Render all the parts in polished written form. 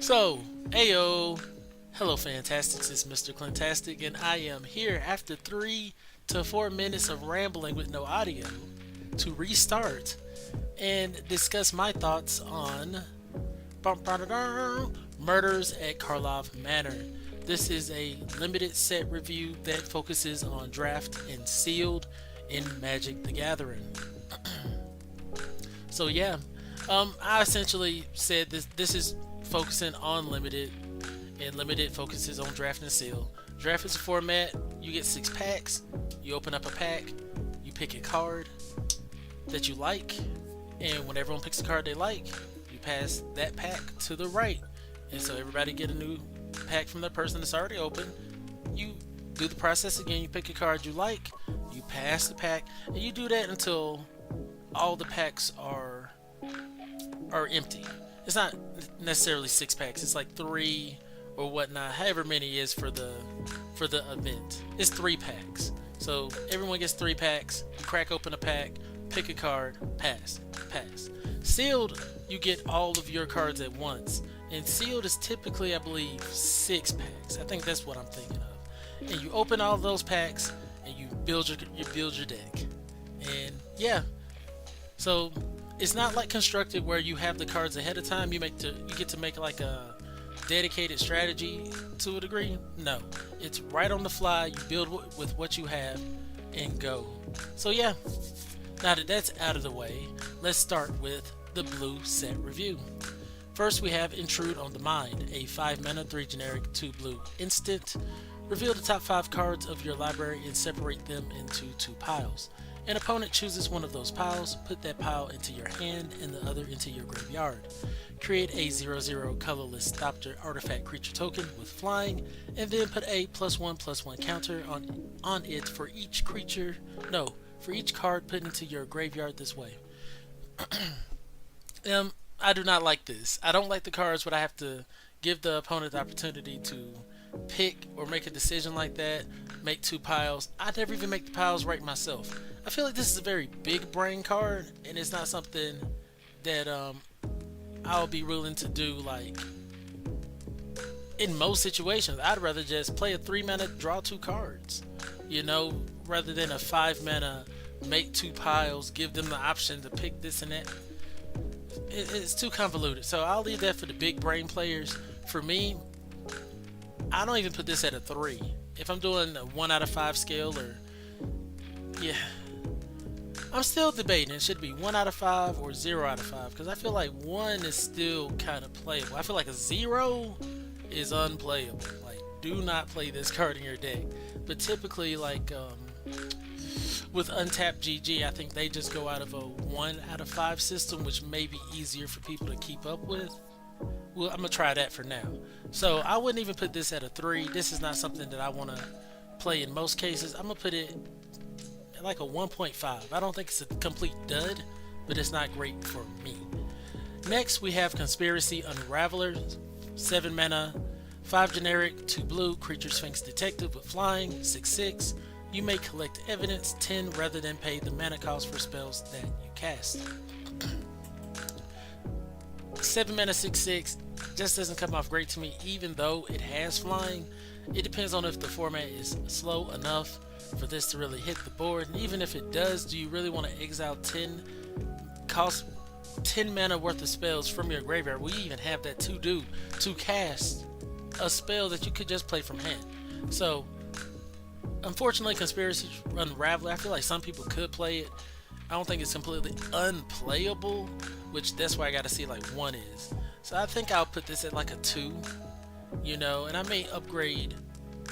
So, ayo, hello Fantastics, it's Mr. Clintastik, and I am here after 3 to 4 minutes of rambling with no audio to restart and discuss my thoughts on Murders at Karlov Manor. This is a limited set review that focuses on draft and sealed in Magic the Gathering. So yeah, I essentially said this is focusing on limited, and limited focuses on draft and seal. Draft is a format. You get 6 packs. You open up a pack. You pick a card that you like, and when everyone picks a card they like, you pass that pack to the right, and so everybody get a new pack from the person that's already open. You do the process again. You pick a card you like. You pass the pack, and you do that until all the packs are empty. It's not necessarily 6 packs. It's like 3 or whatnot, however many is for the event. It's 3 packs. So everyone gets 3 packs. You crack open a pack, pick a card, pass, pass. Sealed, you get all of your cards at once. And sealed is typically, I believe, 6 packs. I think that's what I'm thinking of. And you open all of those packs and you build your deck. And yeah, so it's not like constructed where you have the cards ahead of time. You get to make like a dedicated strategy to a degree. No, it's right on the fly. You build with what you have and go. So yeah, now that that's out of the way, let's start with the blue set review. First, we have Intrude on the Mind, a 5 mana, 3 generic, 2 blue instant. Reveal the top 5 cards of your library and separate them into 2 piles. An opponent chooses one of those piles, put that pile into your hand and the other into your graveyard. Create a 0/0 colorless Thopter artifact creature token with flying, and then put a +1/+1 counter on it for each for each card put into your graveyard this way. I do not like this. I don't like the cards where I have to give the opponent the opportunity to pick or make a decision like that, make 2 piles. I never even make the piles right myself. I feel like this is a very big brain card, and it's not something that I'll be willing to do like in most situations. I'd rather just play a 3 mana, draw 2 cards, rather than a 5 mana, make 2 piles, give them the option to pick this and that. It's too convoluted, so I'll leave that for the big brain players. For me, I don't even put this at a 3. If I'm doing a 1 out of 5 scale, or yeah, I'm still debating. It should be 1 out of 5 or 0 out of 5, because I feel like 1 is still kind of playable. I feel like a 0 is unplayable. Like, do not play this card in your deck. But typically, like with Untapped GG, I think they just go out of a 1 out of 5 system, which may be easier for people to keep up with. Well, I'm gonna try that for now. So I wouldn't even put this at a 3. This is not something that I want to play in most cases. I'm gonna put it at like a 1.5. I don't think it's a complete dud, but it's not great for me. Next, we have Conspiracy Unraveler, 7 mana, 5 generic, 2 blue, creature Sphinx Detective with flying, 6/6. You may collect evidence 10 rather than pay the mana cost for spells that you cast. 7 mana, 6/6 just doesn't come off great to me, even though it has flying. It depends on if the format is slow enough for this to really hit the board, and even if it does, do you really want to exile 10 mana worth of spells from your graveyard? We even have that to do to cast a spell that you could just play from hand. So unfortunately, Conspiracy Unraveler, I feel like some people could play it. I don't think it's completely unplayable, which that's why I gotta see like 1 is. So I think I'll put this at like a 2, and I may upgrade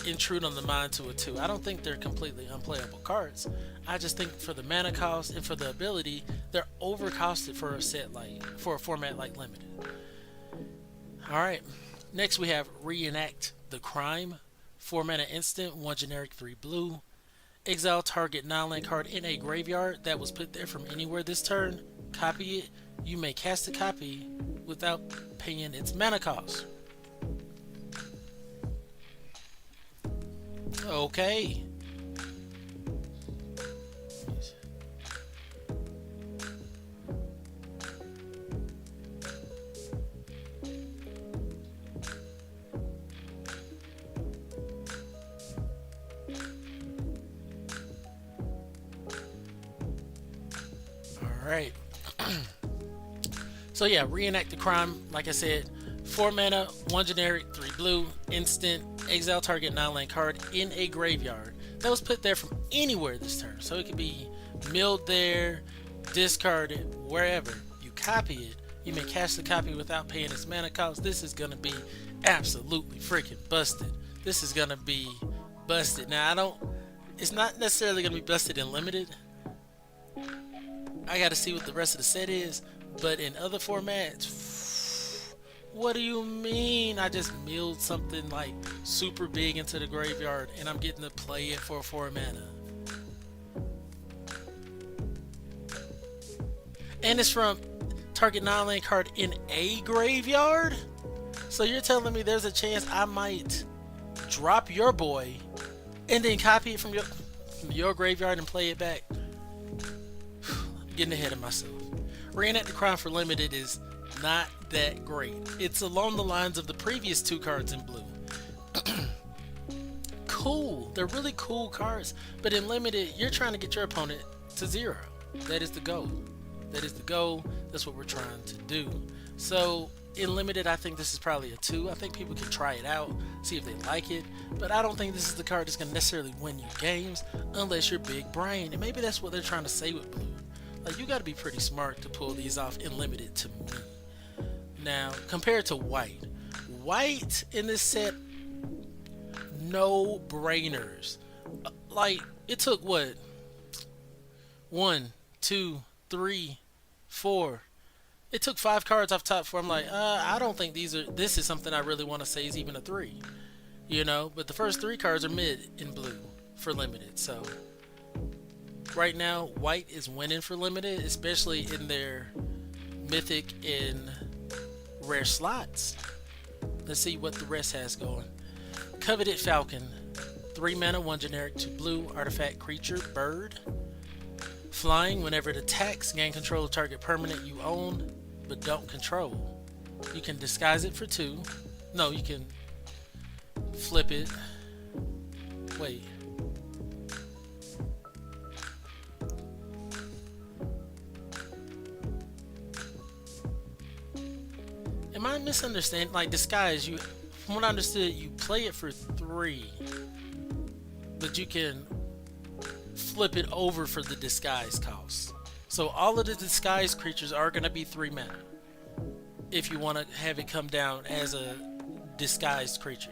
Intrude on the Mind to a 2. I don't think they're completely unplayable cards. I just think for the mana cost and for the ability, they're overcosted for a format like Limited. Alright, next we have Reenact the Crime, 4 mana instant, 1 generic, 3 blue. Exile target non-land card in a graveyard that was put there from anywhere this turn. Copy it. You may cast a copy without paying its mana cost. Okay. Alright. So yeah, reenact the crime. Like I said, 4 mana, 1 generic, 3 blue, instant, exile target non-land card in a graveyard that was put there from anywhere this turn. So it could be milled there, discarded, wherever. You copy it. You may cast the copy without paying its mana cost. This is gonna be absolutely freaking busted. This is gonna be busted. Now it's not necessarily gonna be busted in limited. I gotta see what the rest of the set is, but in other formats, what do you mean I just milled something like super big into the graveyard and I'm getting to play it for 4 mana? And it's from target non-land card in a graveyard? So you're telling me there's a chance I might drop your boy and then copy it from your graveyard and play it back? I'm getting ahead of myself. Reenact the crime for limited is not that great. It's along the lines of the previous 2 cards in blue. Cool. They're really cool cards, but in limited, you're trying to get your opponent to 0. That is the goal. That is the goal. That's what we're trying to do. So in limited, I think this is probably a 2. I think people can try it out, see if they like it, but I don't think this is the card that's going to necessarily win you games unless you're big brain, and maybe that's what they're trying to say with blue. Like, you got to be pretty smart to pull these off in limited to me. Now, compared to white in this set, no brainers. Like, it took what? 1, 2, 3, 4. It took 5 cards off top for I'm like, I don't think this is something I really want to say is even a 3. You know, but the first 3 cards are mid in blue for limited. So right now, white is winning for limited, especially in their mythic and rare slots. Let's see what the rest has going. Coveted Falcon, 3 mana, 1 generic, 2 blue, artifact, creature, bird. Flying, whenever it attacks, gain control of target permanent you own but don't control. You can disguise it for 2. No, you can flip it. Wait. Am I misunderstanding? Like, disguise, you, from what I understood, you play it for 3, but you can flip it over for the disguise cost. So all of the disguised creatures are going to be 3 mana if you want to have it come down as a disguised creature.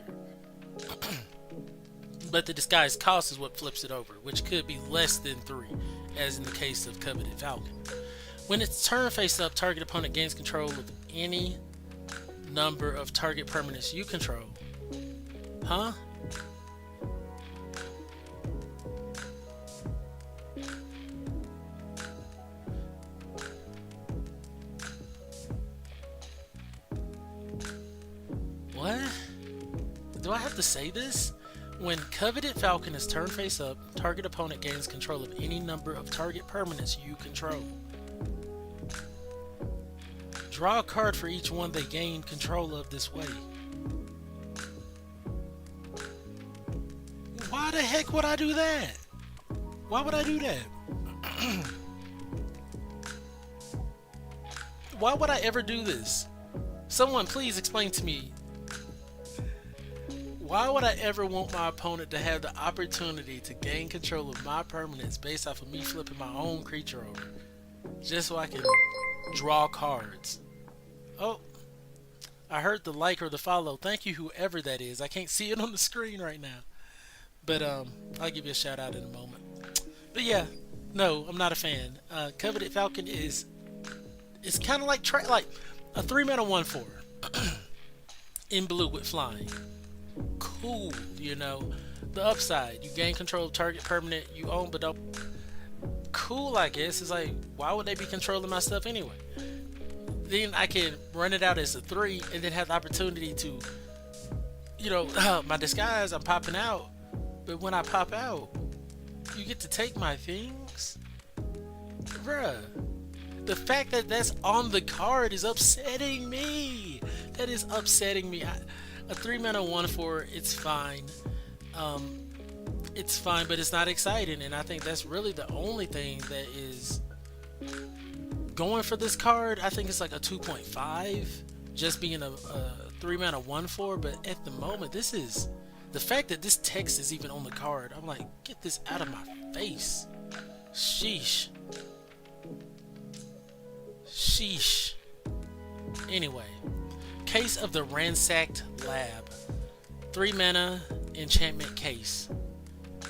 But the disguised cost is what flips it over, which could be less than 3, as in the case of Coveted Falcon. When it's turn face up, target opponent gains control of any number of target permanents you control. Huh? What? Do I have to say this? When Coveted Falcon is turned face up, target opponent gains control of any number of target permanents you control. Draw a card for each one they gain control of this way. Why the heck would I do that? Why would I do that? Why would I ever do this? Someone please explain to me. Why would I ever want my opponent to have the opportunity to gain control of my permanents based off of me flipping my own creature over? Just so I can draw cards. Oh, I heard the like or the follow. Thank you, whoever that is. I can't see it on the screen right now. But I'll give you a shout out in a moment. But yeah, no, I'm not a fan. Coveted Falcon is, it's kind of like a 3 mana 1/4 in blue with flying. Cool, you know. The upside, you gain control of target permanent you own but don't. Cool, I guess. It's like, why would they be controlling my stuff anyway? Then I can run it out as a 3 and then have the opportunity to, you know, my disguise, I'm popping out. But when I pop out, you get to take my things? Bruh. The fact that that's on the card is upsetting me. That is upsetting me. A 3 mana 1/4, it's fine. It's fine, but it's not exciting. And I think that's really the only thing that is Going for this card, I think it's like a 2.5, just being a 3-mana 1/4. But at the moment, this is the fact that this text is even on the card. I'm like, get this out of my face. Sheesh. Sheesh. Anyway, Case of the Ransacked Lab. 3-mana enchantment case.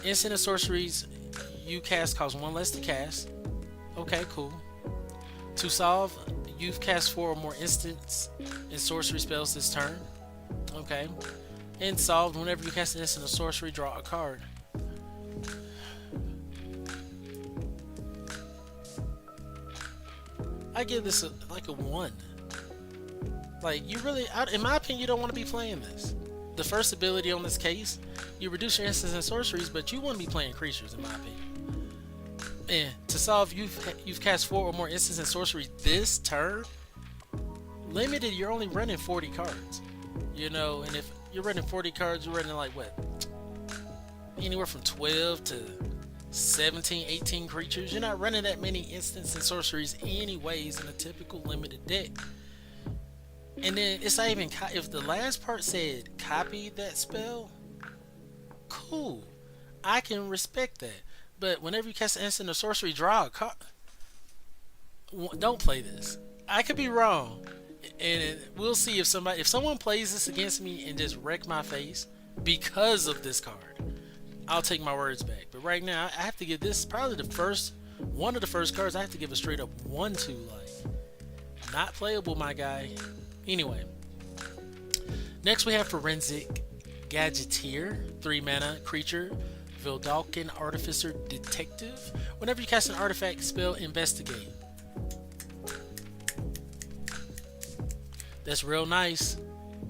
Instant and sorceries you cast cost 1 less to cast. Okay, cool. To solve, you've cast 4 or more instants and sorcery spells this turn. Okay. And solved, whenever you cast an instant or sorcery, draw a card. I give this like a 1. Like, you really, in my opinion, you don't want to be playing this. The first ability on this case, you reduce your instants and sorceries, but you want to be playing creatures, in my opinion. And to solve, you've cast 4 or more instants and sorceries this turn. Limited, you're only running 40 cards. You know, and if you're running 40 cards, you're running like what? Anywhere from 12 to 17, 18 creatures. You're not running that many instants and sorceries anyways in a typical limited deck. And then it's not even, if the last part said copy that spell, cool. I can respect that. But whenever you cast an instant or sorcery, draw a card. Don't play this. I could be wrong, and we'll see if someone plays this against me and just wreck my face because of this card. I'll take my words back. But right now, I have to give this probably one of the first cards I have to give a straight up 1 to. Like, not playable, my guy. Anyway, next we have Forensic Gadgeteer, 3-mana creature. Vildalkin Artificer Detective. Whenever you cast an artifact spell, investigate. That's real nice.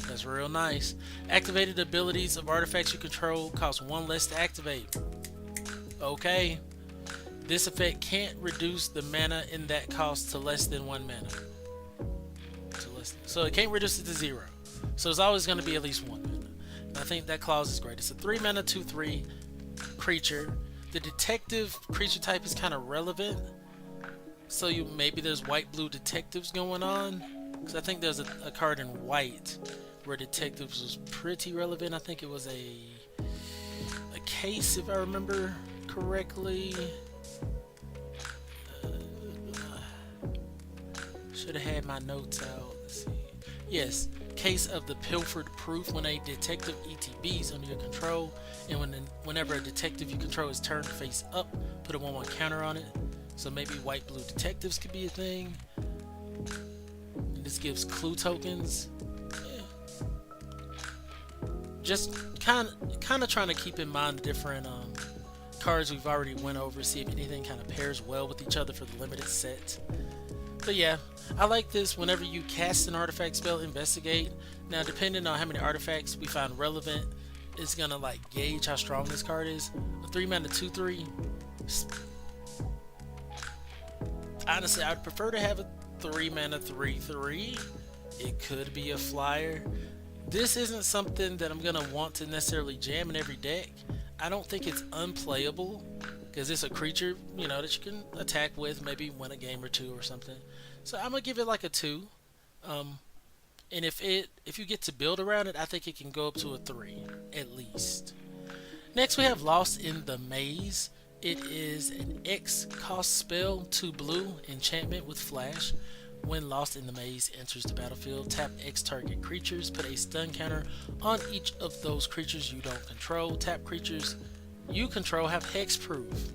That's real nice. Activated abilities of artifacts you control cost 1 less to activate. Okay. This effect can't reduce the mana in that cost to less than 1 mana. So it can't reduce it to 0. So it's always going to be at least 1 mana. And I think that clause is great. It's a 3-mana 2/3 creature. The detective creature type is kind of relevant, so maybe there's white-blue detectives going on, because I think there's a card in white where detectives was pretty relevant. I think it was a case, if I remember correctly. Should have had my notes out. Let's see. Yes, Case of the Pilfered Proof. When a detective ETBs under your control, and whenever a detective you control is turned face up, put a 1/1 counter on it. So maybe white-blue detectives could be a thing. And this gives clue tokens. Yeah. Just kind of trying to keep in mind the different cards we've already went over, see if anything kind of pairs well with each other for the limited set. But yeah, I like this. Whenever you cast an artifact spell, investigate. Now, depending on how many artifacts we find relevant, it's gonna like gauge how strong this card is. A 3-mana 2/3. Honestly, I'd prefer to have a 3-mana 3/3. It could be a flyer. This isn't something that I'm gonna want to necessarily jam in every deck. I don't think it's unplayable, because it's a creature, you know, that you can attack with, maybe win a game or 2 or something. So I'm gonna give it like a 2. And if you get to build around it, I think it can go up to a 3 at least. Next we have Lost in the Maze. It is an X cost spell, 2 blue, enchantment with flash. When Lost in the Maze enters the battlefield, tap X target creatures, put a stun counter on each of those creatures you don't control. Tap creatures you control have hexproof.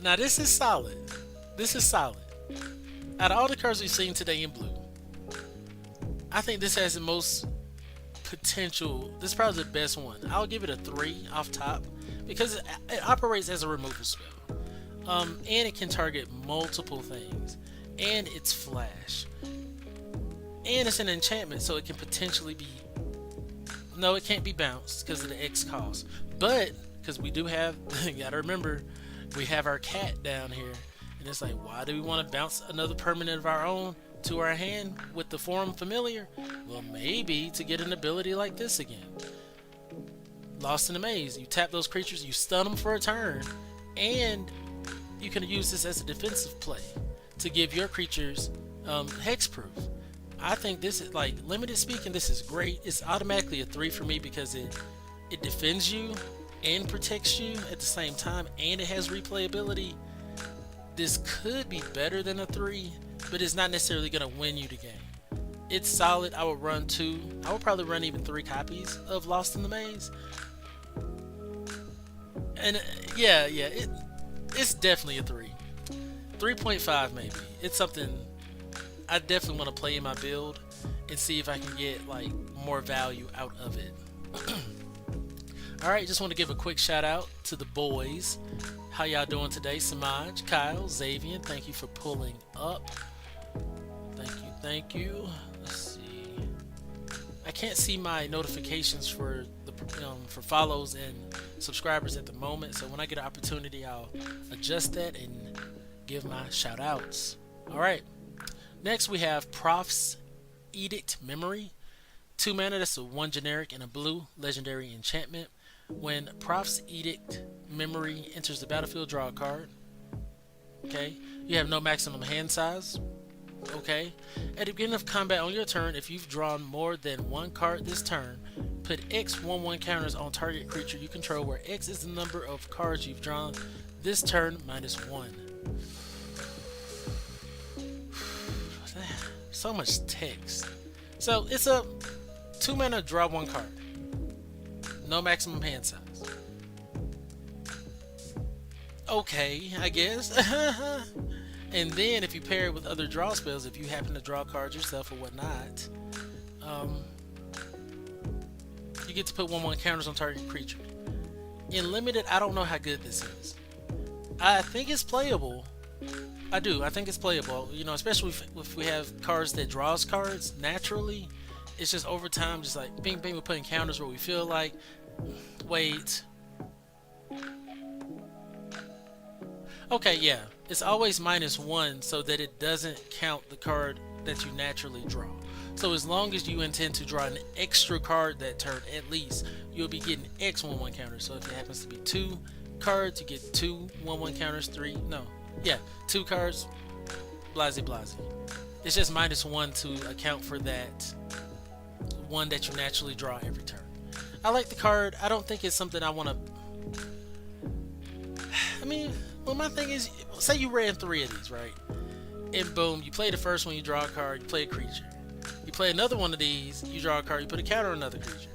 Now this is solid. This is solid. Out of all the cards we've seen today in blue, I think this has the most potential. This is probably the best one. I'll give it a 3 off top, because it operates as a removal spell. And it can target multiple things. And it's flash. And it's an enchantment, so it can potentially be... No, it can't be bounced because of the X cost. But, because we do have... You gotta remember, we have our cat down here. And it's like, why do we want to bounce another permanent of our own to our hand with the Forum Familiar? Well, maybe to get an ability like this again. Lost in the Maze. You tap those creatures, you stun them for a turn, and you can use this as a defensive play to give your creatures hexproof. I think this is, like, limited speaking, this is great. It's automatically a 3 for me because it defends you and protects you at the same time, and it has replayability. This could be better than a 3, but it's not necessarily going to win you the game. It's solid. I would run 2. I would probably run even 3 copies of Lost in the Maze. And yeah, it's definitely a 3. 3.5 maybe. It's something I definitely want to play in my build and see if I can get like more value out of it. Alright, just want to give a quick shout out to the boys. How y'all doing today? Samaj, Kyle, Xavier, thank you for pulling up. Thank you. Let's see. I can't see my notifications for the for follows and subscribers at the moment, so when I get an opportunity, I'll adjust that and give my shout outs. Alright. Next we have Prof's Edict Memory. 2 mana, that's a 1 generic and a blue legendary enchantment. When Prof's Edict Memory enters the battlefield, draw a card. Okay. You have no maximum hand size. Okay. At the beginning of combat on your turn, if you've drawn more than 1 card this turn, put X 1/1 counters on target creature you control, where X is the number of cards you've drawn this turn -1. So much text. So it's a 2 mana, draw 1 card. No maximum hand size. Okay, I guess. And then if you pair it with other draw spells, if you happen to draw cards yourself or whatnot, you get to put 1/1 counters on target creature. In limited, I don't know how good this is. I think it's playable. I do. I think it's playable. You know, especially if we have cards that draws cards naturally. It's just over time, just like bing bing, we're putting counters where we feel like. Wait. Okay, yeah. It's always -1 so that it doesn't count the card that you naturally draw. So as long as you intend to draw an extra card that turn, at least, you'll be getting X 1/1 counters. So if it happens to be 2 cards, you get 2 1/1 counters, 3, no. Yeah, 2 cards, blase blase. It's just -1 to account for that 1 that you naturally draw every turn. I like the card. I don't think it's something I want to... I mean, well, my thing is, say you ran 3 of these, right? And boom, you play the first one, you draw a card, you play a creature. You play another one of these, you draw a card, you put a counter on another creature.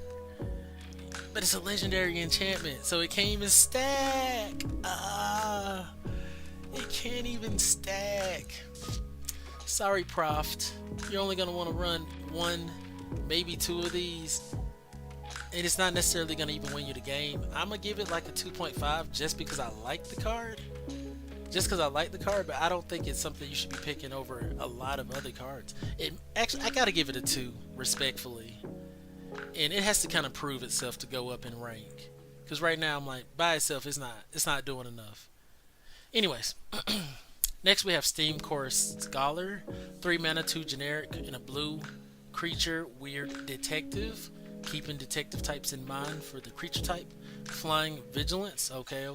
But it's a legendary enchantment, so it can't even stack. It can't even stack. Sorry, Prof. You're only going to want to run 1, maybe 2 of these. And it's not necessarily going to even win you the game. I'm going to give it like a 2.5 just because I like the card. But I don't think it's something you should be picking over a lot of other cards. Actually, I got to give it a 2, respectfully. And it has to kind of prove itself to go up in rank. Because right now, I'm like, by itself, it's not doing enough. Anyways, next we have Steam Core Scholar. 3 mana, 2 generic, and a blue creature, weird detective. Keeping detective types in mind for the creature type. Flying Vigilance, okay.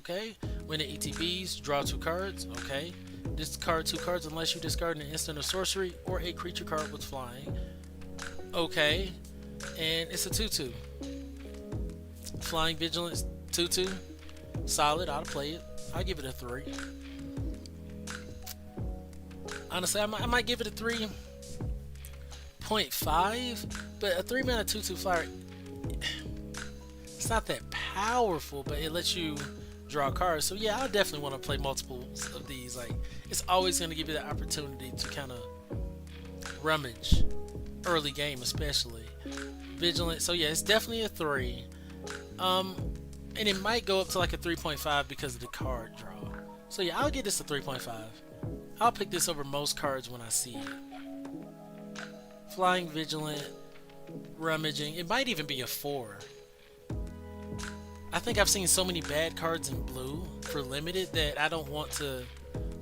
When it ETBs, draw 2 cards, okay. Discard 2 cards unless you discard an instant or sorcery or a creature card with flying, okay. And it's a 2/2. Flying Vigilance, 2/2. Solid, I'll play it. I'll give it a 3. Honestly, I might give it a 3.5, but a 3 mana 2/2 flyer, it's not that powerful, but it lets you draw cards. So yeah, I definitely want to play multiples of these. Like, it's always going to give you the opportunity to kind of rummage early game, especially Vigilant. So yeah, it's definitely a 3. And it might go up to like a 3.5 because of the card draw. So yeah, I'll give this a 3.5. I'll pick this over most cards when I see it. Flying Vigilant, rummaging. It might even be a 4. I think I've seen so many bad cards in blue for limited that I don't want to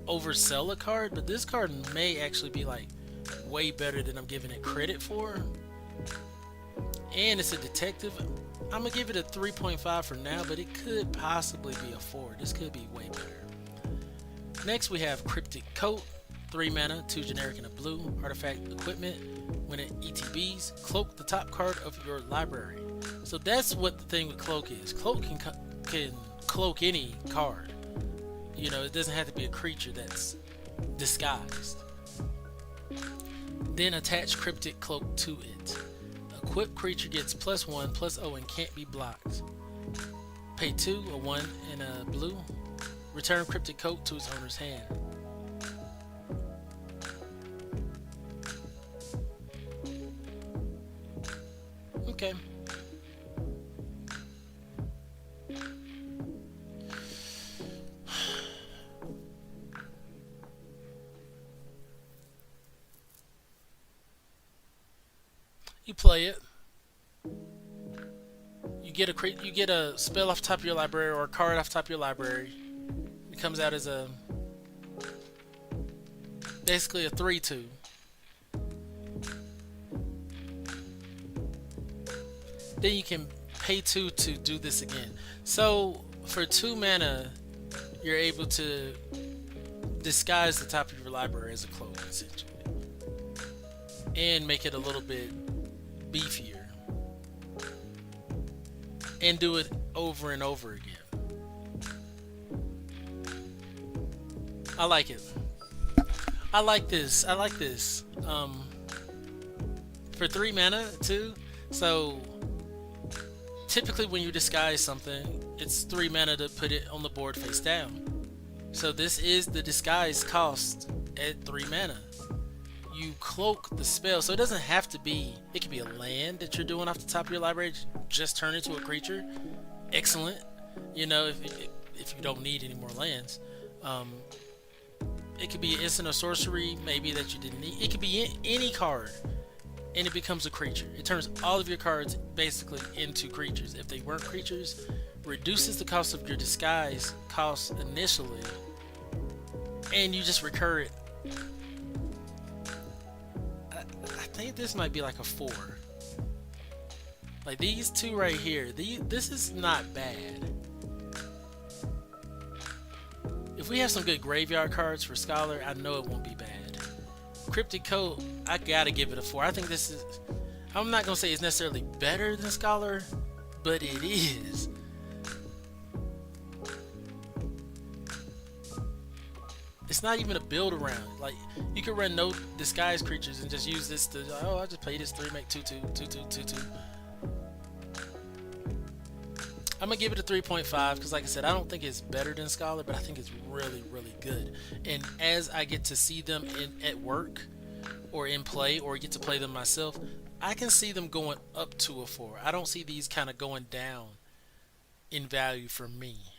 oversell a card, but this card may actually be like way better than I'm giving it credit for. And it's a detective. I'm gonna give it a 3.5 for now, but it could possibly be a 4. This could be way better. Next we have Cryptic Coat, 3 mana, 2 generic and a blue. Artifact equipment. When it ETBs, cloak the top card of your library. So that's what the thing with cloak is. Cloak can cloak any card. You know, it doesn't have to be a creature that's disguised. Then attach Cryptic Cloak to it. Equipped creature gets +1/+0 and can't be blocked. Pay 2, a 1 and a blue. Return Cryptic Coat to its owner's hand. Okay. You play it. You get a spell off the top of your library or a card off the top of your library. It comes out as a basically a 3/2. Then you can pay 2 to do this again. So for 2 mana, you're able to disguise the top of your library as a cloak, essentially, and make it a little bit beefier, and do it over and over again. I like it. I like this. I like this. For 3 mana too. So typically when you disguise something, it's 3 mana to put it on the board face down. So this is the disguise cost at 3 mana. You cloak the spell, so it doesn't have to be, it could be a land that you're doing off the top of your library, just turn into a creature. Excellent. You know, if you don't need any more lands. It could be an instant or sorcery, maybe that you didn't need. It could be any card, and it becomes a creature. It turns all of your cards basically into creatures. If they weren't creatures, reduces the cost of your disguise cost initially, and you just recur it. I think this might be like a 4. Like these two right here, this is not bad. If we have some good graveyard cards for Scholar, I know it won't be bad. Cryptic Coat, I gotta give it a 4. I think this is, I'm not gonna say it's necessarily better than Scholar, but it is. It's not even a build around. Like, you could run no disguise creatures and just use this to, oh, I just play this 3, make 2/2, 2/2, 2/2. I'm gonna give it a 3.5 because, like I said, I don't think it's better than Scholar, but I think it's really, really good. And as I get to see them at work or in play, or get to play them myself, I can see them going up to a 4. I don't see these kind of going down in value for me.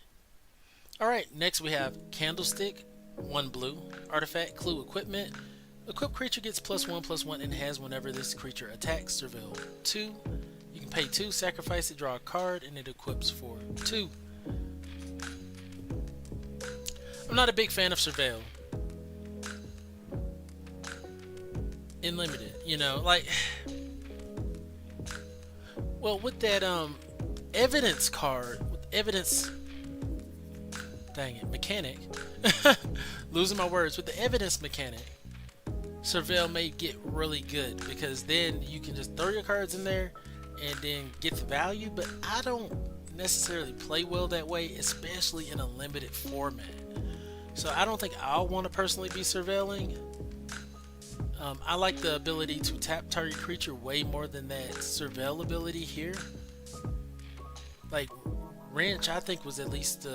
Alright, next we have Candlestick, 1 blue, artifact, clue, equipment. Equipped creature gets +1/+1 and has whenever this creature attacks. Surveil 2. You can pay 2, sacrifice it, draw a card, and it equips for 2. I'm not a big fan of Surveil in limited, you know, like, well, with that evidence card, with evidence, dang it, mechanic, losing my words, with the evidence mechanic, Surveil may get really good because then you can just throw your cards in there and then get the value, but I don't necessarily play well that way, especially in a limited format. So I don't think I'll want to personally be surveilling. I like the ability to tap target creature way more than that surveil ability here. Like Wrench, I think was at least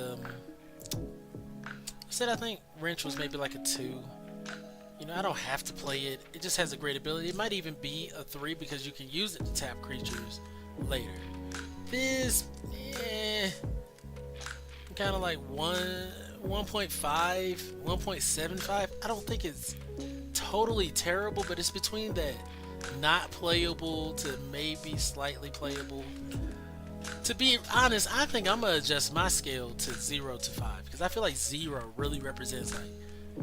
I think Wrench was maybe like a 2. You know, I don't have to play it. It just has a great ability. It might even be a 3 because you can use it to tap creatures later. This, kind of like 1.5, 1.75. I don't think it's totally terrible, but it's between that not playable to maybe slightly playable. To be honest, I think I'm gonna adjust my scale to 0 to 5 because I feel like 0 really represents like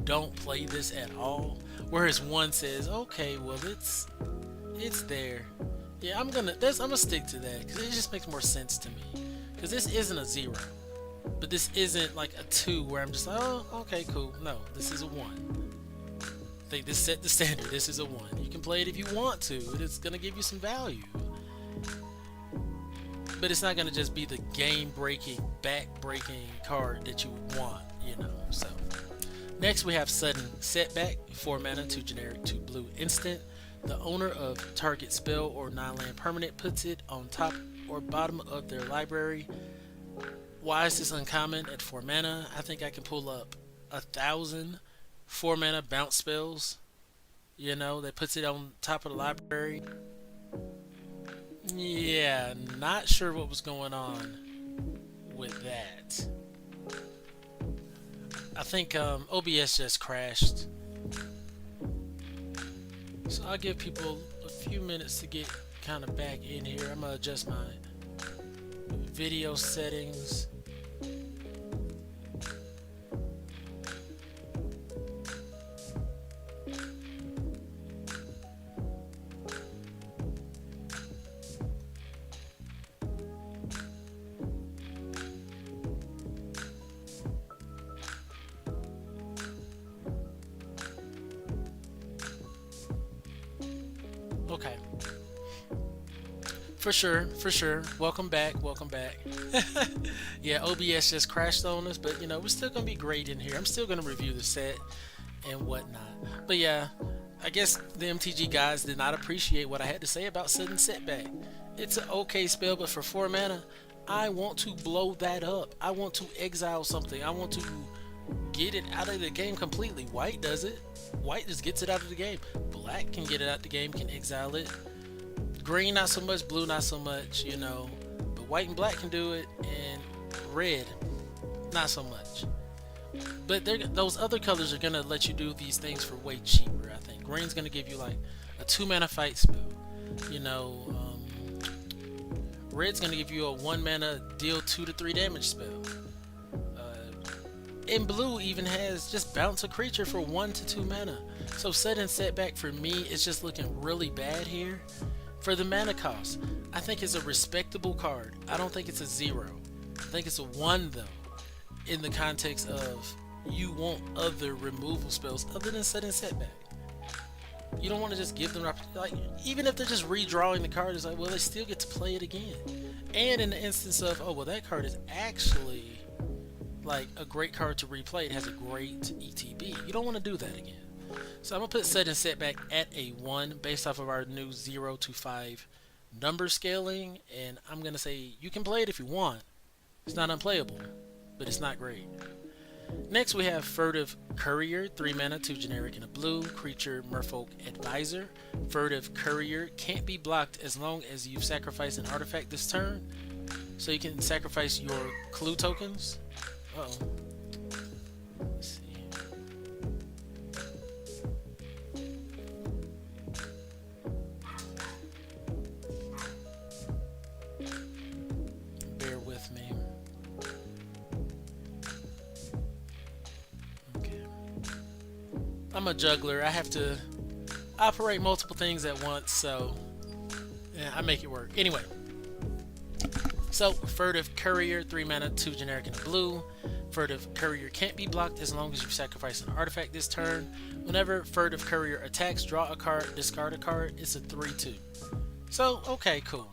don't play this at all, whereas 1 says okay, well it's there. Yeah, I'm gonna stick to that because it just makes more sense to me, because this isn't a 0. But this isn't like a 2 where I'm just like, oh, okay, cool. No, this is a 1. I think this set the standard. This is a 1. You can play it if you want to. It's gonna give you some value. But it's not gonna just be the game-breaking, back-breaking card that you want, you know. So next we have Sudden Setback, 4 mana, 2 generic, 2 blue instant. The owner of target spell or non-land permanent puts it on top or bottom of their library. Why is this uncommon at 4 mana? I think I can pull up 1,000 4 mana bounce spells, you know, that puts it on top of the library. Yeah, not sure what was going on with that. I think OBS just crashed. So I'll give people a few minutes to get kind of back in here. I'm going to adjust my video settings. Okay. For sure, for sure. Welcome back, welcome back. Yeah, OBS just crashed on us, but you know, we're still gonna be great in here. I'm still gonna review the set and whatnot. But yeah, I guess the MTG guys did not appreciate what I had to say about Sudden Setback. It's an okay spell, but for 4 mana, I want to blow that up. I want to exile something. I want to get it out of the game completely. White does it. White just gets it out of the game. Black can get it out the game, can exile it. Green not so much, blue not so much, you know. But white and black can do it, and red not so much. But those other colors are gonna let you do these things for way cheaper. I think green's gonna give you like a 2 mana fight spell. You know, red's gonna give you a 1 mana deal 2 to 3 damage spell. And blue even has just bounce a creature for 1 to 2 mana. So Sudden Setback for me is just looking really bad here. For the mana cost, I think it's a respectable card. I don't think it's a 0. I think it's a 1 though, in the context of you want other removal spells other than Sudden Setback. You don't want to just give them, like, even if they're just redrawing the card, it's like, well, they still get to play it again. And in the instance of, oh, well, that card is actually like a great card to replay. It has a great ETB. You don't want to do that again. So I'm going to put Sudden Setback at a 1 based off of our new 0 to 5 number scaling. And I'm going to say you can play it if you want. It's not unplayable, but it's not great. Next we have Furtive Courier, 3 mana, 2 generic and a blue, creature Merfolk Advisor. Furtive Courier can't be blocked as long as you've sacrificed an artifact this turn. So you can sacrifice your clue tokens. Uh-oh. Let's see. Bear with me. Okay. I'm a juggler. I have to operate multiple things at once, so yeah, I make it work. Anyway. So, Furtive Courier, 3 mana, 2 generic and a blue. Furtive Courier can't be blocked as long as you sacrifice an artifact this turn. Whenever Furtive Courier attacks, draw a card, discard a card. It's a 3/2. So, okay, cool.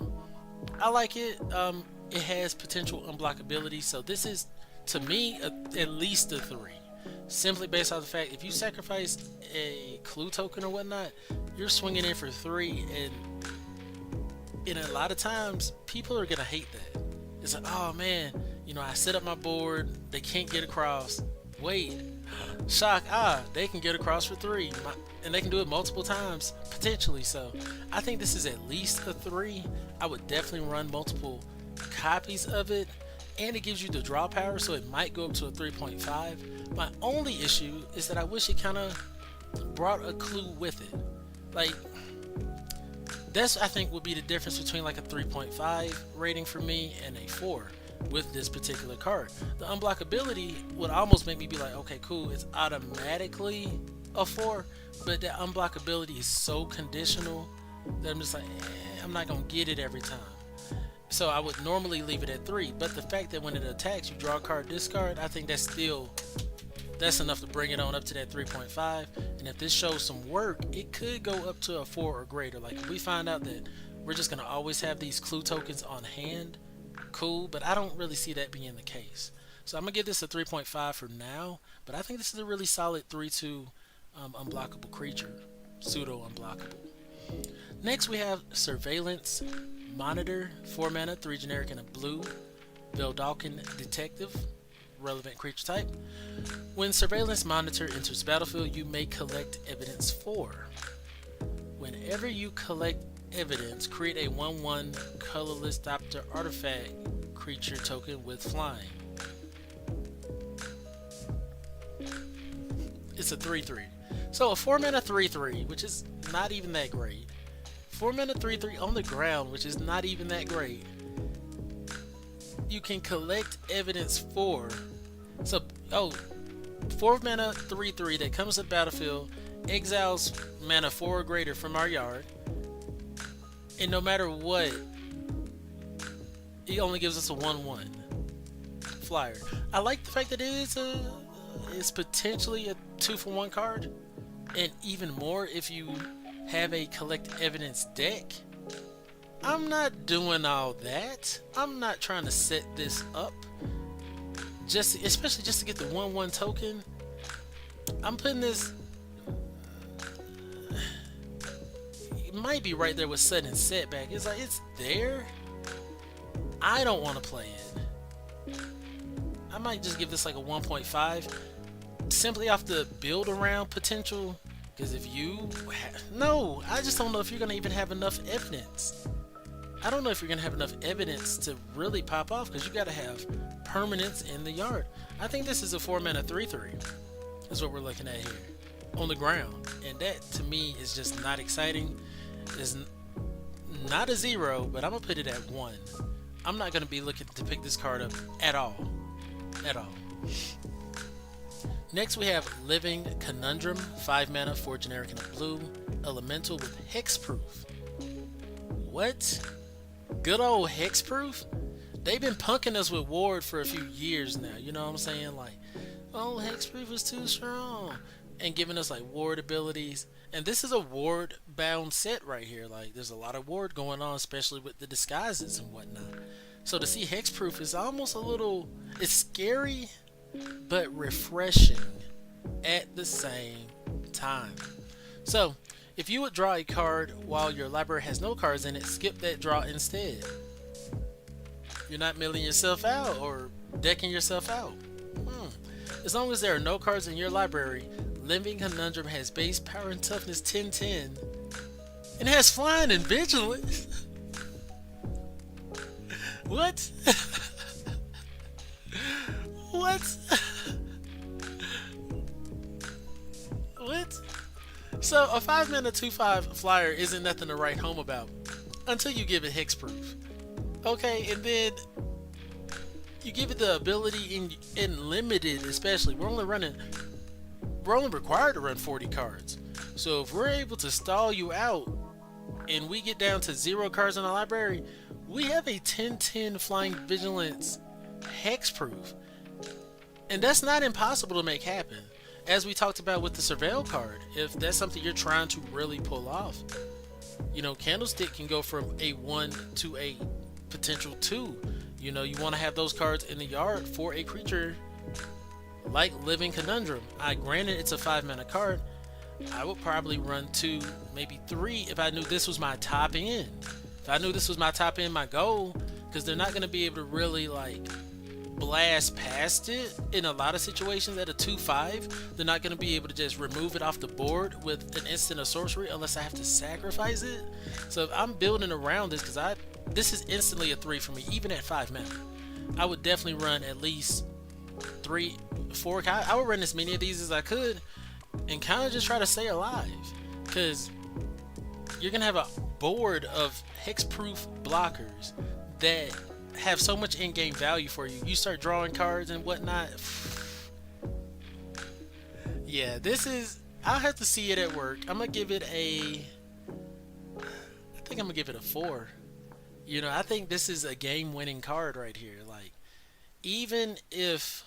I like it. It has potential unblockability, so this is, to me, at least a 3. Simply based on the fact, if you sacrifice a clue token or whatnot, you're swinging in for 3, and a lot of times, people are gonna hate that. It's like, oh man, you know, I set up my board, they can't get across. Wait, shock, they can get across for 3. And they can do it multiple times, potentially. So, I think this is at least a 3. I would definitely run multiple copies of it. And it gives you the draw power, so it might go up to a 3.5. My only issue is that I wish it kind of brought a clue with it. Like, that's, I think, would be the difference between like a 3.5 rating for me and a 4 with this particular card. The unblockability would almost make me be like, okay, cool, it's automatically a 4, but the unblockability is so conditional that I'm just like, I'm not gonna get it every time. So I would normally leave it at 3, but the fact that when it attacks you draw a card, discard, I think that's enough to bring it on up to that 3.5. And if this shows some work, it could go up to a 4 or greater. Like if we find out that we're just gonna always have these clue tokens on hand, cool, but I don't really see that being the case. So I'm gonna give this a 3.5 for now, but I think this is a really solid 3/2 unblockable creature, pseudo unblockable. Next we have Surveillance Monitor, 4 mana, 3 generic and a blue, Veldalkin Detective, relevant creature type. When Surveillance Monitor enters the battlefield, you may collect evidence 4. Whenever you collect evidence, create a 1/1 colorless Doctor artifact creature token with flying. It's a 3/3. So a 4 mana 3/3, which is not even that great. 4 mana 3/3 on the ground, which is not even that great. You can collect evidence 4. So, 4 mana 3/3 that comes to the battlefield, exiles mana 4 or greater from our yard, and no matter what, it only gives us a 1/1 flyer. I like the fact that it's potentially a 2-for-1 card, and even more if you have a collect evidence deck. I'm not doing all that. I'm not trying to set this up especially just to get the 1/1 token. I'm putting this, it might be right there with sudden setback. It's like it's there. I don't want to play it. I might just give this like a 1.5 simply off the build around potential, because if you no, I just don't know if you're gonna even have enough evidence. I don't know if you're gonna have enough evidence to really pop off, because you gotta have permanence in the yard. I think this is a 4 mana 3/3. That's what we're looking at here on the ground, and that to me is just not exciting. It's not a 0, but I'm gonna put it at 1. I'm not gonna be looking to pick this card up at all. Next we have Living Conundrum, 5 mana, 4 generic and a blue, elemental with hexproof. What? Good old hexproof? They've been punking us with ward for a few years now, you know what I'm saying? Like, oh, hexproof is too strong, and giving us like ward abilities. And this is a ward bound set right here. Like, there's a lot of ward going on, especially with the disguises and whatnot. So to see hexproof is almost a little, it's scary but refreshing at the same time. So if you would draw a card while your library has no cards in it, skip that draw instead. You're not milling yourself out or decking yourself out. As long as there are no cards in your library, Living Conundrum has base power and toughness 10/10 and has flying and vigilance. What? What? What? So a 5 mana 2/5 flyer isn't nothing to write home about until you give it hexproof. Okay, and then you give it the ability in limited, especially. We're only required to run 40 cards. So if we're able to stall you out and we get down to 0 cards in the library, we have a 10/10 flying vigilance hexproof. And that's not impossible to make happen. As we talked about with the Surveil card, if that's something you're trying to really pull off, you know, Candlestick can go from a 1 to a potential 2. You know, you want to have those cards in the yard for a creature like Living Conundrum. Granted, it's a 5 mana card. I would probably run 2, maybe 3 if I knew this was my top end. If I knew this was my top end, my goal, because they're not going to be able to really like blast past it in a lot of situations at a 2/5. They're not going to be able to just remove it off the board with an instant of sorcery unless I have to sacrifice it. So if I'm building around this, because this is instantly a 3 for me, even at 5 mana. I would definitely run at least 3, 4. I would run as many of these as I could and kind of just try to stay alive, because you're gonna have a board of hexproof blockers that have so much in-game value for you. You start drawing cards and whatnot. Yeah, I'll have to see it at work. I'm gonna give it a 4. I think this is a game-winning card right here. Like, even if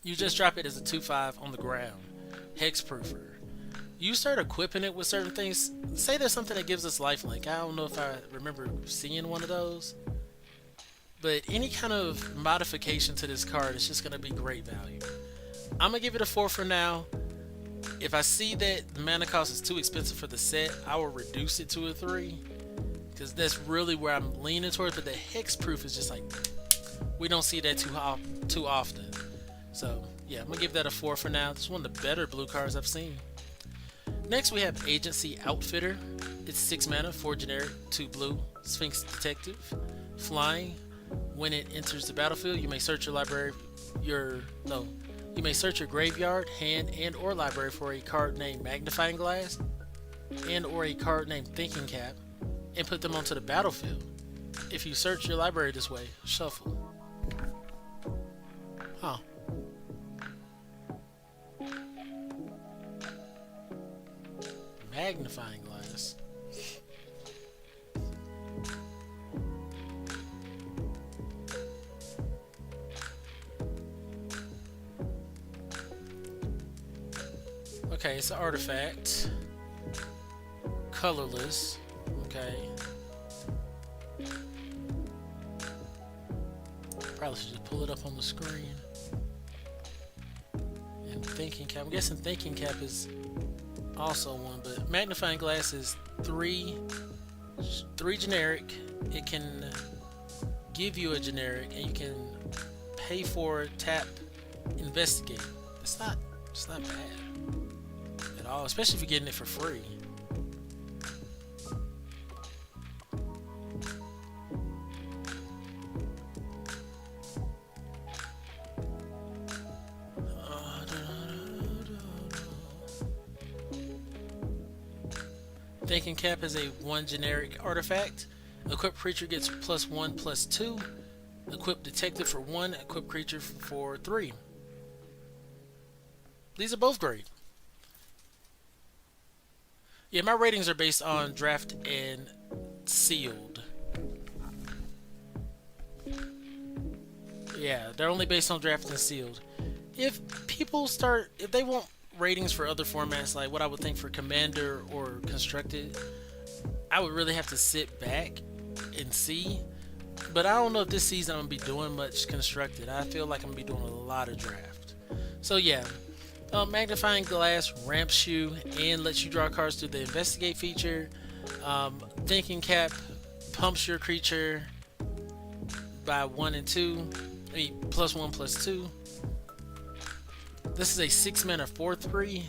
you just drop it as a 2/5 on the ground, hexproofer, you start equipping it with certain things. Say there's something that gives us lifelink. I don't know if I remember seeing one of those, but any kind of modification to this card is just going to be great value. I'm going to give it a 4 for now. If I see that the mana cost is too expensive for the set, I will reduce it to a 3, because that's really where I'm leaning towards. But the hexproof is just like, we don't see that too often. So yeah, I'm going to give that a 4 for now. It's one of the better blue cards I've seen. Next we have Agency Outfitter. It's 6 mana, 4 generic, 2 blue, Sphinx Detective. Flying. When it enters the battlefield, you may search your library, you may search your graveyard, hand, and or library for a card named Magnifying Glass and or a card named Thinking Cap and put them onto the battlefield. If you search your library this way, shuffle. Huh. Magnifying Glass. Okay, it's an artifact. Colorless. Okay. Probably should just pull it up on the screen. And Thinking Cap. I'm guessing Thinking Cap is also one, but Magnifying Glass is three generic. It can give you a generic, and you can pay for tap investigate. It's not bad at all, especially if you're getting it for free. Thinking Cap is a 1 generic artifact. Equipped creature gets +1/+2. Equipped detective for 1. Equipped creature for 3. These are both great. Yeah, my ratings are based on draft and sealed. Yeah, they're only based on draft and sealed. If they want ratings for other formats, like what I would think for Commander or Constructed, I would really have to sit back and see. But I don't know if this season I'm going to be doing much Constructed. I feel like I'm going to be doing a lot of draft. So yeah, Magnifying Glass ramps you and lets you draw cards through the Investigate feature. Thinking Cap pumps your creature by 1 and 2. I mean, +1/+2. This is a 6 mana 4/3.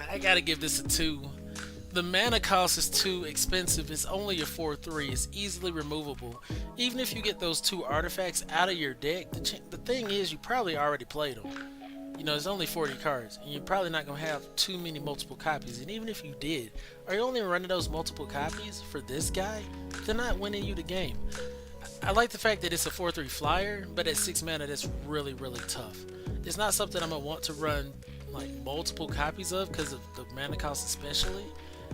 I gotta give this a 2. The mana cost is too expensive. It's only a 4/3. It's easily removable. Even if you get those 2 artifacts out of your deck, the thing is, you probably already played them. It's only 40 cards, and you're probably not going to have too many multiple copies. And even if you did, are you only running those multiple copies for this guy? They're not winning you the game. I like the fact that it's a 4/3 flyer, but at 6 mana, that's really, really tough. It's not something I'm going to want to run like multiple copies of because of the mana cost especially.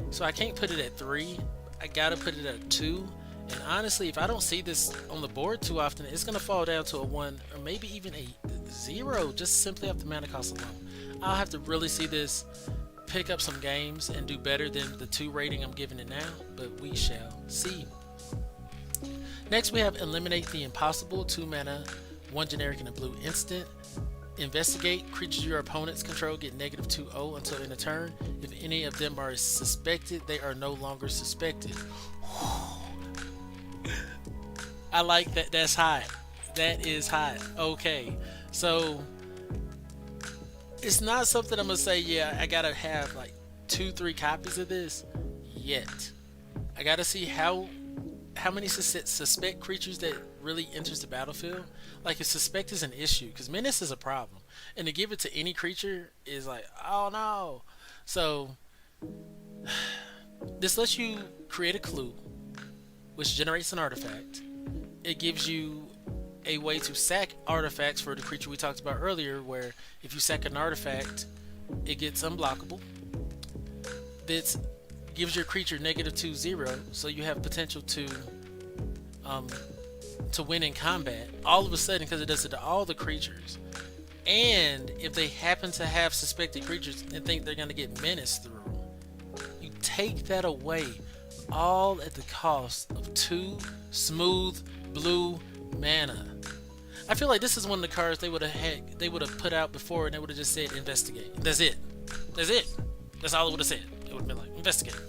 So I can't put it at 3. I got to put it at 2. And honestly, if I don't see this on the board too often, it's going to fall down to a 1 or maybe even a 0 just simply off the mana cost alone. I'll have to really see this pick up some games and do better than the 2 rating I'm giving it now, but we shall see. Next we have Eliminate the Impossible, 2 mana, 1 generic and a blue instant. Investigate. Creatures your opponents control get -2/0 until end of turn. If any of them are suspected, they are no longer suspected. I like that. That's hot. That is hot. Okay. So it's not something I'm gonna say, yeah, I gotta have like 2-3 copies of this yet. I gotta see how many suspect creatures that really enters the battlefield. Like, if suspect is an issue, because menace is a problem, and to give it to any creature is like, oh no. So this lets you create a clue, which generates an artifact. It gives you a way to sack artifacts for the creature we talked about earlier, where if you sack an artifact, it gets unblockable. This gives your creature -2/0, so you have potential to win in combat all of a sudden because it does it to all the creatures. And if they happen to have suspected creatures and think they're going to get menaced through, you take that away, all at the cost of 2 smooth blue mana. I feel like this is one of the cards they would have put out before, and they would have just said investigate. That's it. That's it. That's all it would have said. It would have been like investigate.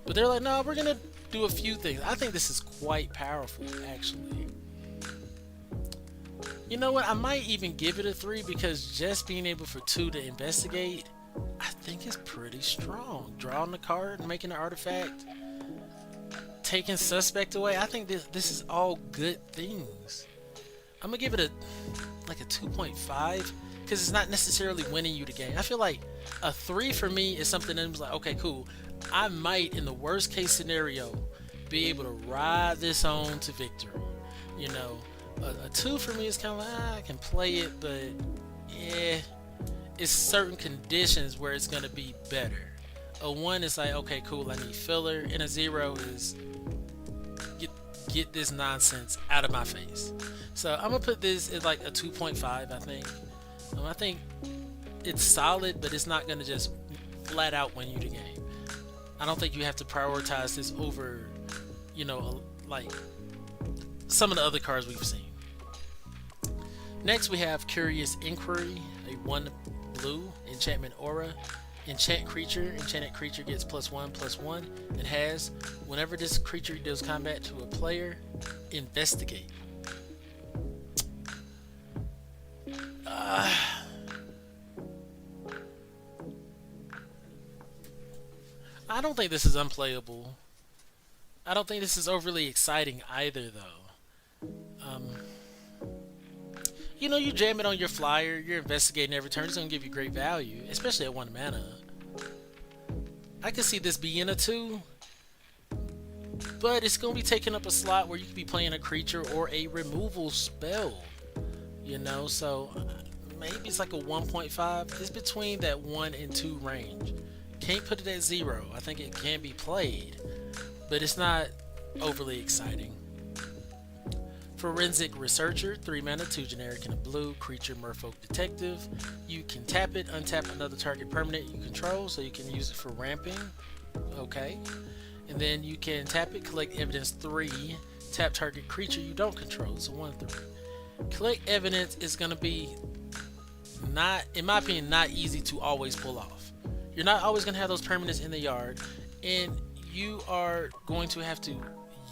But they're like, no, we're gonna do a few things. I think this is quite powerful, actually. You know what? I might even give it a 3 because just being able for 2 to investigate, I think is pretty strong. Drawing the card, making an artifact, taking suspect away. I think this is all good things. I'm gonna give it a 2.5 because it's not necessarily winning you the game. I feel like a 3 for me is something that's like, okay, cool. I might, in the worst case scenario, be able to ride this on to victory. You know, a 2 for me is kind of like, I can play it, but yeah, it's certain conditions where it's gonna be better. A 1 is like, okay, cool, I need filler, and a 0 is get this nonsense out of my face. So I'm gonna put this at like a 2.5. I think. I think it's solid, but it's not gonna just flat out win you the game. I don't think you have to prioritize this over, you know, like some of the other cards we've seen. Next we have Curious Inquiry, a 1 blue enchantment aura. Enchanted creature gets +1/+1 and has, whenever this creature deals combat to a player, investigate. I don't think this is unplayable. I don't think this is overly exciting either, though. You know, you jam it on your flyer, you're investigating every turn, it's going to give you great value, especially at 1 mana. I can see this being a 2, but it's going to be taking up a slot where you could be playing a creature or a removal spell. You know, so maybe it's like a 1.5. It's between that 1 and 2 range. Can't put it at 0. I think it can be played, but it's not overly exciting. Forensic Researcher, 3 mana, 2 generic and a blue, creature merfolk detective. You can tap it, untap another target permanent you control, so you can use it for ramping. Okay. And then you can tap it, collect evidence 3, tap target creature you don't control. So 1/3. Collect evidence is going to be not, in my opinion, not easy to always pull off. You're not always going to have those permanents in the yard, and you are going to have to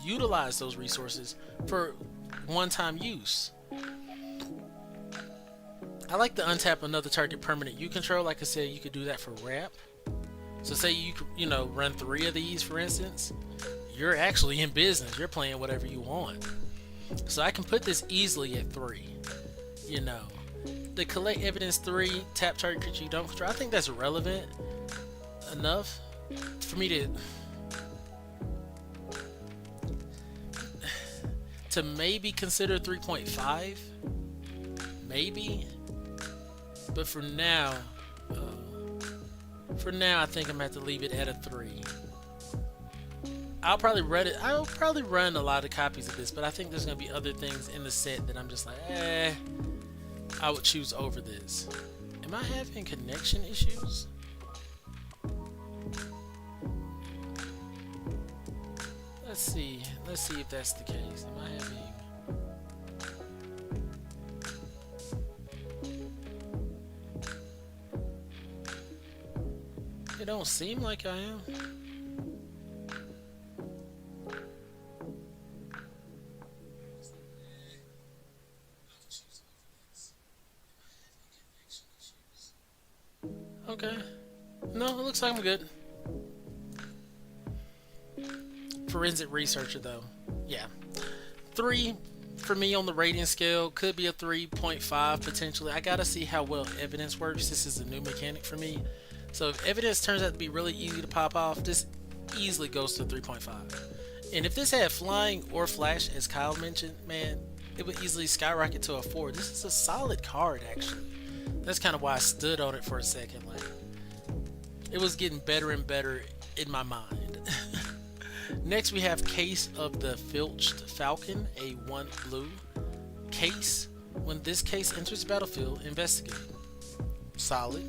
utilize those resources for one-time use. I like to untap another target permanent you control. Like I said, you could do that for ramp. So say you know, run 3 of these, for instance. You're actually in business. You're playing whatever you want. So I can put this easily at 3. You know, the collect evidence 3, tap target creature you don't control. I think that's relevant enough for me to maybe consider 3.5, maybe. But for now, I think I'm gonna have to leave it at a 3. I'll probably run a lot of copies of this, but I think there's gonna be other things in the set that I'm just like, I would choose over this. Am I having connection issues? Let's see if that's the case. Am I having... It don't seem like I am. Okay. No, it looks like I'm good. Forensic Researcher, though. Yeah. 3 for me on the rating scale. Could be a 3.5 potentially. I gotta see how well evidence works. This is a new mechanic for me. So if evidence turns out to be really easy to pop off, this easily goes to 3.5. And if this had flying or flash, as Kyle mentioned, man, it would easily skyrocket to a 4. This is a solid card, actually. That's kind of why I stood on it for a second. Like, it was getting better and better in my mind. Next, we have Case of the Filched Falcon, a 1 blue. Case. When this case enters the battlefield, investigate. Solid.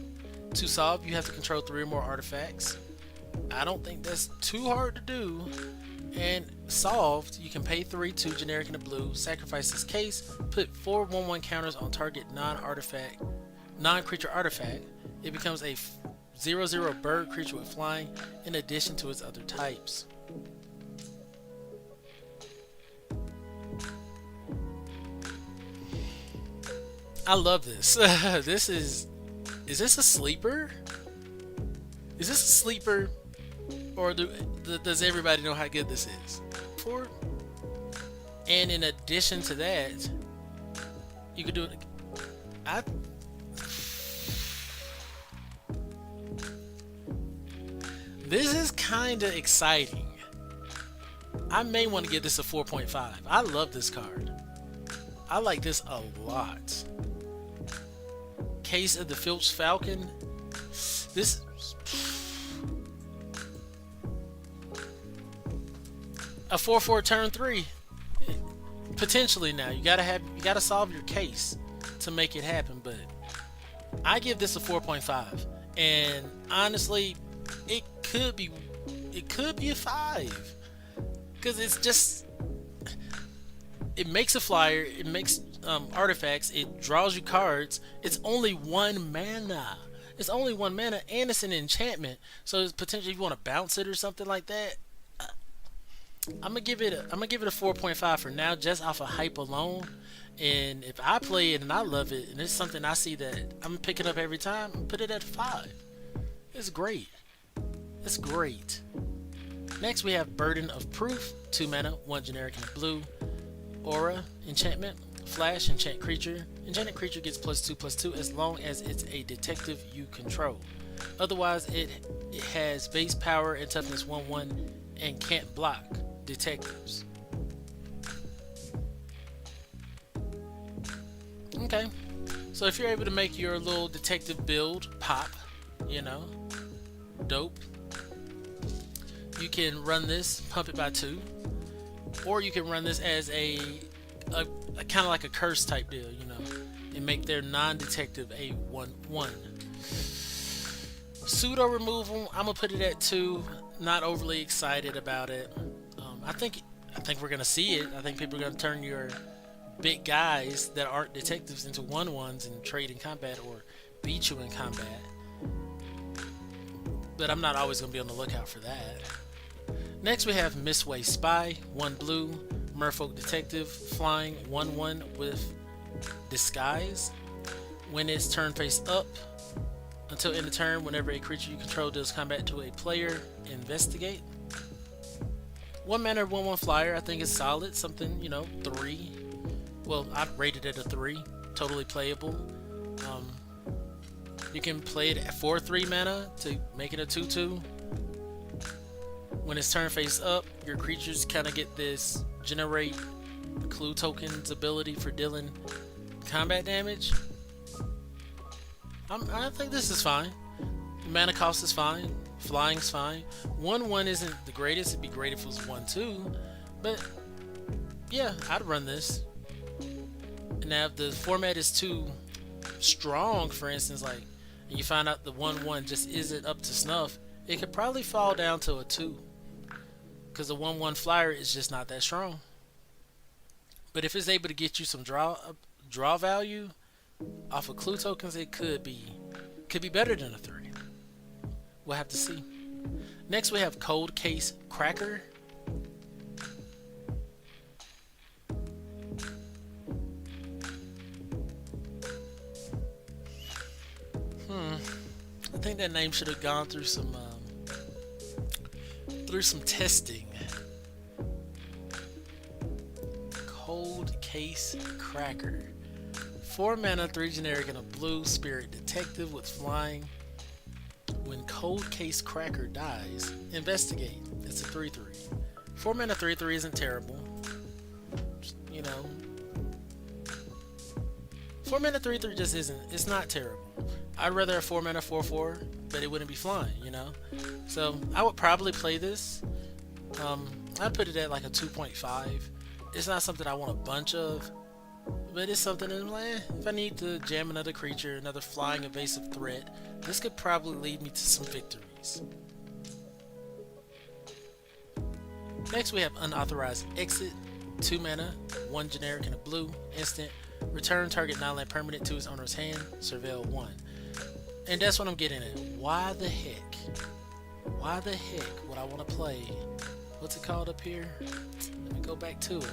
To solve, you have to control 3 or more artifacts. I don't think that's too hard to do. And solved, you can pay 3, 2 generic and a blue, sacrifice this case, put 4 1/1 counters on target non-creature artifact. It becomes a 0/0 bird creature with flying in addition to its other types. I love this. Is this a sleeper? Is this a sleeper? Or does everybody know how good this is? And in addition to that, you could do it. This is kind of exciting. I may want to give this a 4.5. I love this card. I like this a lot. Case of the Filched Falcon. This a 4/4 turn 3. Potentially now. You gotta solve your case to make it happen, but I give this a 4.5. And honestly, it could be a 5. Because it's just, it makes a flyer, it makes artifacts, it draws you cards. It's only 1 mana. It's only 1 mana, and it's an enchantment. So it's potentially, if you want to bounce it or something like that, I'm gonna give it a 4.5 for now, just off of hype alone. And if I play it and I love it, and it's something I see that I'm picking up every time, I'll put it at 5. It's great. It's great. Next, we have Burden of Proof, 2 mana, 1 generic and a blue. Aura, enchantment, flash, enchant creature. Enchanted creature gets +2/+2 as long as it's a detective you control. Otherwise, it has base power and toughness 1/1 and can't block detectives. Okay, so if you're able to make your little detective build pop, you know, dope. You can run this, pump it by 2, or you can run this as a kind of like a curse type deal, you know, and make their non-detective a 1/1. Pseudo removal, I'm gonna put it at 2. Not overly excited about it. I think we're gonna see it. I think people are gonna turn your big guys that aren't detectives into 1/1s and trade in combat or beat you in combat. But I'm not always gonna be on the lookout for that. Next, we have Mistway Spy, 1 blue, Merfolk Detective, flying 1/1 with disguise. When it's turn face up, until end of turn, whenever a creature you control does combat to a player, investigate. 1 mana, 1/1 flyer. I think it's solid. Something, you know, 3. Well, I'd rate it at a 3. Totally playable. You can play it at 4/3 mana to make it a 2/2. When it's turn face up, your creatures kind of get this generate clue tokens ability for dealing combat damage. I think this is fine. Mana cost is fine. Flying's fine. 1/1 isn't the greatest. It'd be great if it was 1/2. But yeah, I'd run this. Now if the format is too strong, for instance, like, and you find out the 1/1 just isn't up to snuff, it could probably fall down to a 2. Because the 1/1 flyer is just not that strong. But if it's able to get you some draw value off of clue tokens, it could be better than a 3. We'll have to see. Next, we have Cold Case Cracker. I think that name should have gone through some testing. Cold Case Cracker. 4 mana, 3 generic, and a blue spirit detective with flying. When Cold Case Cracker dies, investigate. It's a 3/3. 4 mana, 3/3 isn't terrible. You know, 4 mana 3/3 just isn't. It's not terrible. I'd rather a 4 mana 4/4, but it wouldn't be flying, you know. So I would probably play this. I'd put it at like a 2.5. It's not something I want a bunch of, but it's something that I'm like, if I need to jam another creature, another flying evasive threat, this could probably lead me to some victories. Next we have Unauthorized Exit. 2 mana, 1 generic and a blue, instant. Return target non-land permanent to its owner's hand, surveil 1. And that's what I'm getting at. Why the heck would I want to play, what's it called up here? Let me go back to it.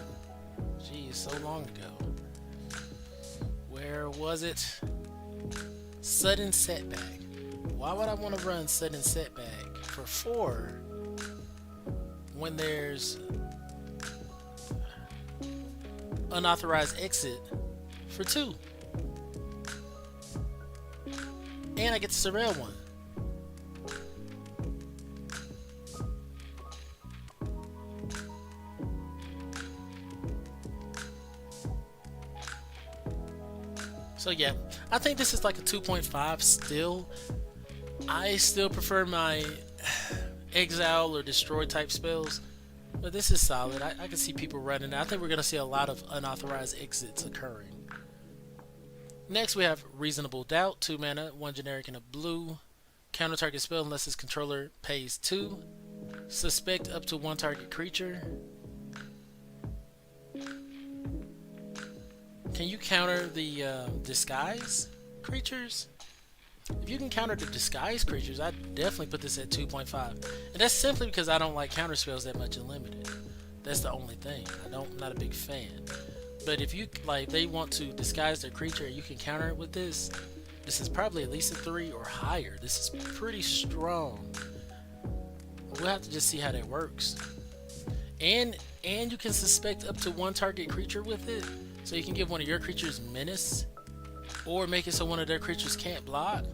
Geez, so long ago. Where was it? Sudden Setback. Why would I want to run Sudden Setback for 4 when there's Unauthorized Exit for 2? And I get to surveil 1. So yeah, I think this is like a 2.5 still. I still prefer my exile or destroy type spells, but this is solid. I can see people running it. I think we're going to see a lot of unauthorized exits occurring. Next we have Reasonable Doubt. 2 mana, 1 generic and a blue. Counter target spell unless its controller pays 2. Suspect up to 1 target creature. Can you counter the disguise creatures? If you can counter the disguise creatures, I'd definitely put this at 2.5. And that's simply because I don't like counter spells that much in limited. That's the only thing. I'm not a big fan. But if you like, they want to disguise their creature and you can counter it with this, this is probably at least a 3 or higher. This is pretty strong. We'll have to just see how that works. And you can suspect up to 1 target creature with it. So you can give one of your creatures menace, or make it so one of their creatures can't block.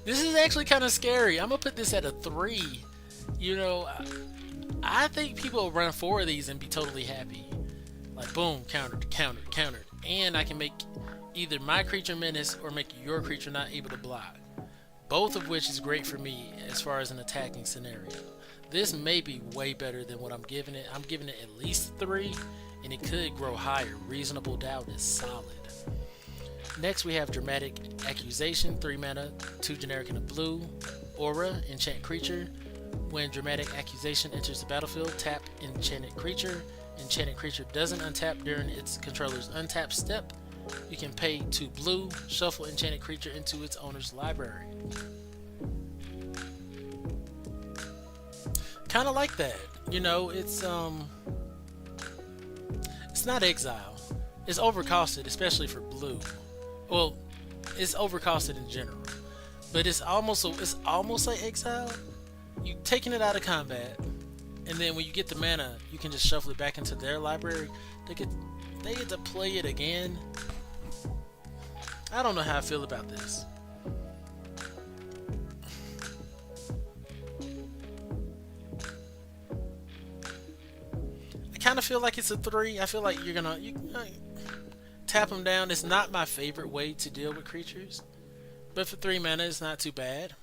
This is actually kind of scary. I'm gonna put this at a 3. You know, I think people will run 4 of these and be totally happy. Like boom, countered, countered, countered. And I can make either my creature menace or make your creature not able to block. Both of which is great for me as far as an attacking scenario. This may be way better than what I'm giving it. I'm giving it at least 3, and it could grow higher. Reasonable Doubt is solid. Next we have Dramatic Accusation. 3 mana, 2 generic and a blue. Aura, enchant creature. When Dramatic Accusation enters the battlefield, tap enchanted creature. Enchanted creature doesn't untap during its controller's untap step. You can pay 2 blue, shuffle enchanted creature into its owner's library. Kind of like that, you know. It's not exile. It's overcosted, especially for blue. Well, it's overcosted in general, but it's almost like exile. You taking it out of combat, and then when you get the mana, you can just shuffle it back into their library. They get to play it again. I don't know how I feel about this. I kind of feel like it's a 3. I feel like you gonna tap them down. It's not my favorite way to deal with creatures, but for 3 mana, it's not too bad.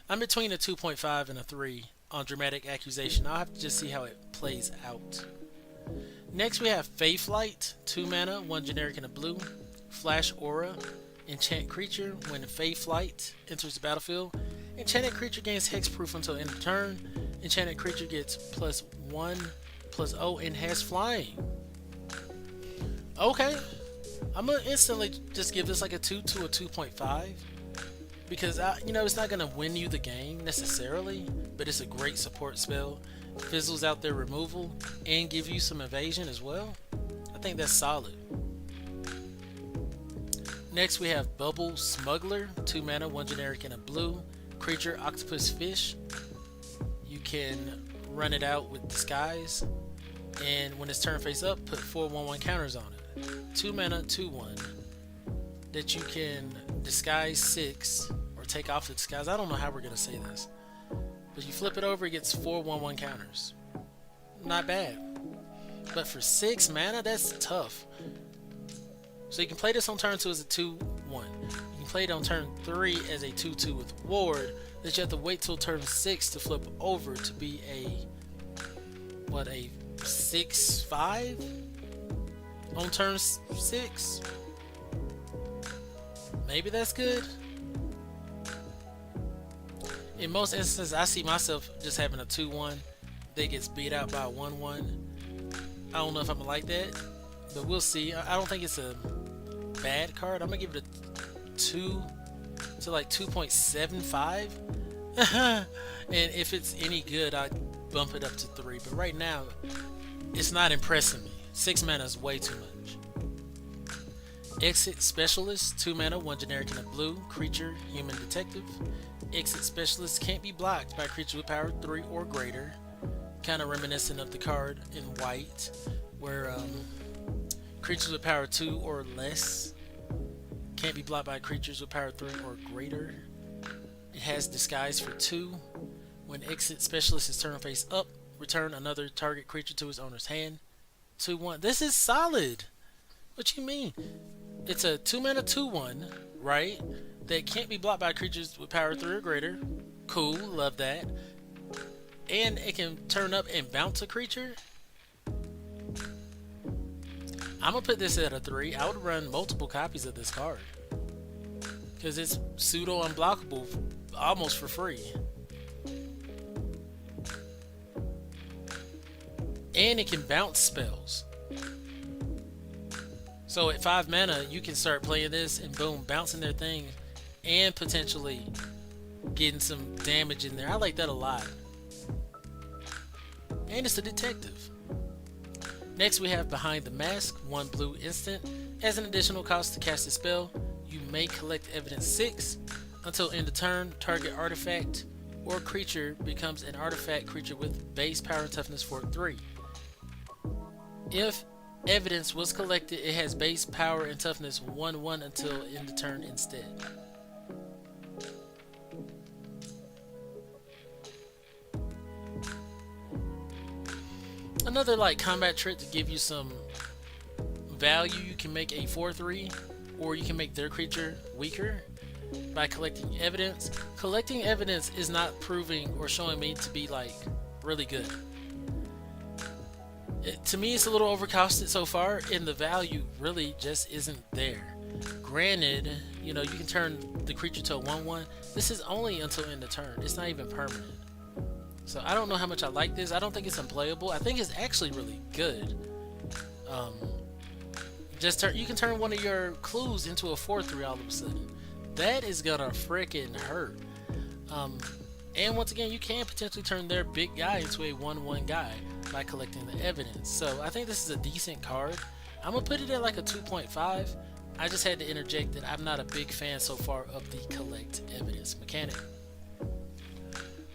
I'm between a 2.5 and a 3 on Dramatic Accusation. I'll have to just see how it plays out. Next, we have Faithlight. 2 mana, 1 generic and a blue. Flash Aura. Enchant creature. When Faithlight enters the battlefield, enchanted creature gains hexproof until end of turn. Enchanted creature gets +1/+0 and has flying. Okay, I'm gonna instantly just give this like a 2 to a 2.5 because it's not gonna win you the game necessarily, but it's a great support spell. Fizzles out their removal and give you some evasion as well. I think that's solid. Next we have Bubble Smuggler. 2 mana, 1 generic and a blue. Creature octopus fish. You can run it out with disguise, and when it's turn face up, put 4/1/1 counters on it. 2 mana, 2/1 that you can disguise 6 or take off the disguise. I don't know how we're gonna say this, but you flip it over, it gets 4/1/1 counters. Not bad. but for 6 mana, that's tough. So you can play this on turn 2 as a 2/1. You can play it on turn 3 as a 2/2 with Ward, that you have to wait till turn 6 to flip over to be a 6/5 on turn 6. Maybe that's good. In most instances, I see myself just having a 2/1 that gets beat out by a 1/1. I don't know if I'm gonna like that, but we'll see. I don't think it's a bad card. I'm gonna give it a 2 to like 2.75. And if it's any good, I'd bump it up to 3. But right now, it's not impressing me. 6 mana is way too much. Exit Specialist, 2 mana, 1 generic and a blue, creature, human detective. Exit Specialist can't be blocked by creatures with power 3 or greater. Kind of reminiscent of the card in white, where creatures with power 2 or less can't be blocked by creatures with power 3 or greater. It has Disguise for 2. When Exit Specialist is turned face up, return another target creature to its owner's hand. 2/1. This is solid. What you mean? It's a 2 mana 2/1, right? That can't be blocked by creatures with power 3 or greater. Cool, love that. And it can turn up and bounce a creature. I'm gonna put this at a 3. I would run multiple copies of this card because it's pseudo unblockable almost for free. And it can bounce spells. So at 5 mana, you can start playing this and boom, bouncing their thing and potentially getting some damage in there. I like that a lot. And it's a detective. Next we have Behind the Mask, 1 blue instant. As an additional cost to cast a spell, you may collect evidence 6. Until end of turn, target artifact or creature becomes an artifact creature with base power and toughness for 3. If evidence was collected, it has base power and toughness 1/1 until end of turn instead. Another like combat trick to give you some value, you can make a 4/3, or you can make their creature weaker by collecting evidence. Collecting evidence is not proving or showing me to be like really good. To me, it's a little overcosted so far, and the value really just isn't there. Granted, you know, you can turn the creature to a 1/1. This is only until end of turn. It's not even permanent. So I don't know how much I like this. I don't think it's unplayable. I think it's actually really good. You can turn one of your clues into a 4/3 all of a sudden. That is gonna freaking hurt. And once again, you can potentially turn their big guy into a 1/1 guy by collecting the evidence. So I think this is a decent card. I'm gonna put it at like a 2.5. I just had to interject that I'm not a big fan so far of the collect evidence mechanic.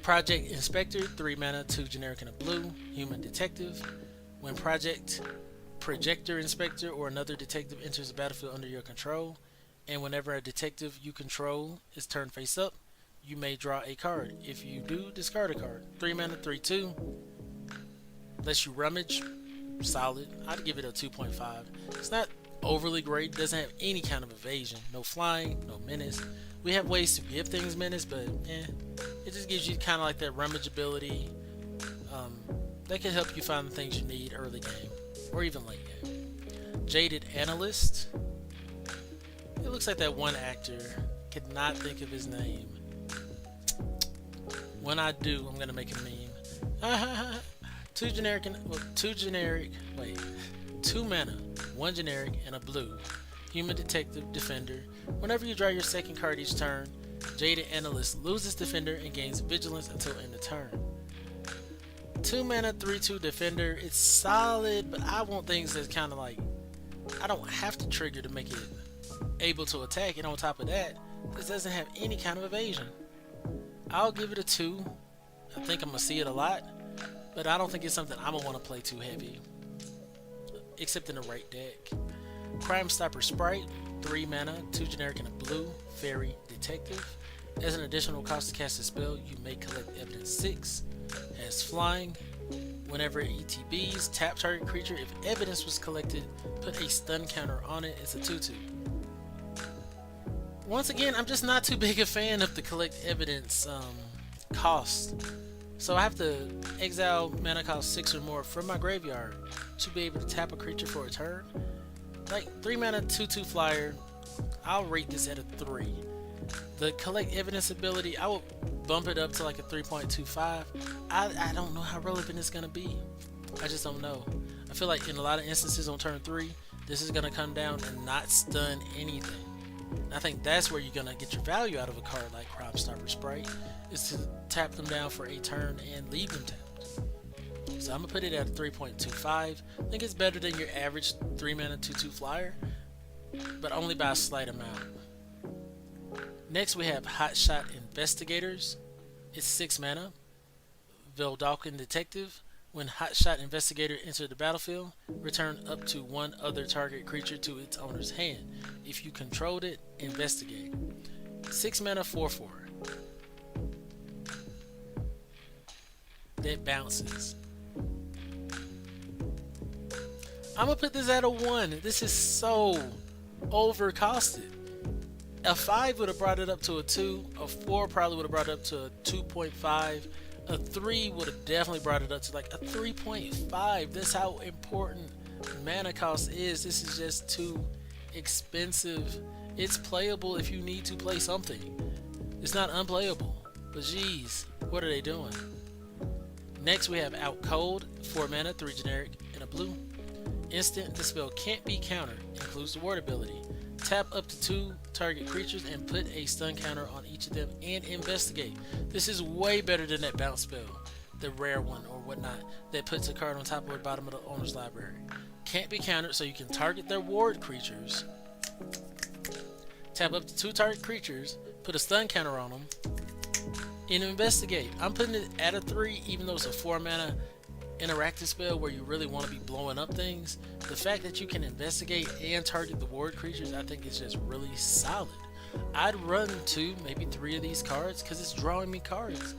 Project Inspector, 3 mana, 2 generic and a blue, human detective. When Projector Inspector or another detective enters the battlefield under your control, and whenever a detective you control is turned face up, you may draw a card. If you do, discard a card. 3 mana, 3/2. Lets you rummage. Solid. I'd give it a 2.5. It's not overly great. Doesn't have any kind of evasion. No flying, no menace. We have ways to give things menace, but it just gives you kind of like that rummage ability. That can help you find the things you need early game or even late game. Jaded Analyst. It looks like that one actor. Could not think of his name. When I do, I'm gonna make a meme. 2 mana, 1 generic and a blue. Human Detective Defender. Whenever you draw your second card each turn, Jaded Analyst loses Defender and gains Vigilance until end of turn. 2 mana, 3/2 Defender. It's solid, but I want things that's kind of like, I don't have to trigger to make it able to attack. And on top of that, this doesn't have any kind of evasion. I'll give it a 2. I think I'm gonna see it a lot, but I don't think it's something I'm gonna want to play too heavy, except in the right deck. Crime Stopper Sprite, 3 mana, 2 generic and a blue, Fairy Detective. As an additional cost to cast a spell, you may collect evidence 6. Has flying. Whenever it ETBs, tap target creature. If evidence was collected, put a stun counter on it. It's a 2/2. Once again, I'm just not too big a fan of the collect evidence cost. So I have to exile mana cost 6 or more from my graveyard to be able to tap a creature for a turn. Like 3 mana 2/2 flyer, I'll rate this at a 3. The collect evidence ability, I will bump it up to like a 3.25. I don't know how relevant it's gonna be. I just don't know. I feel like in a lot of instances on turn 3, this is gonna come down and not stun anything. And I think that's where you're gonna get your value out of a card like Crime Stopper Sprite, is to tap them down for a turn and leave them tapped. So I'm gonna put it at a 3.25. I think it's better than your average 3 mana 2/2 flyer, but only by a slight amount. Next we have Hotshot Investigators. It's 6 mana. Veldalkin Detective. When Hotshot Investigator enters the battlefield, return up to one other target creature to its owner's hand. If you controlled it, investigate. 6 mana 4/4. That bounces. I'm gonna put this at a 1. This is so overcosted. A 5 would have brought it up to a 2. A 4 probably would have brought it up to a 2.5. A 3 would have definitely brought it up to like a 3.5. That's how important mana cost is. This is just too expensive. It's playable if you need to play something. It's not unplayable. But geez, what are they doing? Next we have Out Cold. 4 mana, 3 generic, and a blue. Instant, the spell can't be countered. Includes the ward ability. Tap up to 2 target creatures and put a stun counter on each of them and investigate. This is way better than that bounce spell, the rare one or whatnot, that puts a card on top or bottom of the owner's library. Can't be countered, so you can target their ward creatures. Tap up to 2 target creatures, put a stun counter on them, and investigate. I'm putting it at a 3, even though it's a 4 mana interactive spell where you really want to be blowing up things. The fact that you can investigate and target the ward creatures, I think is just really solid. I'd run 2, maybe 3 of these cards because it's drawing me cards.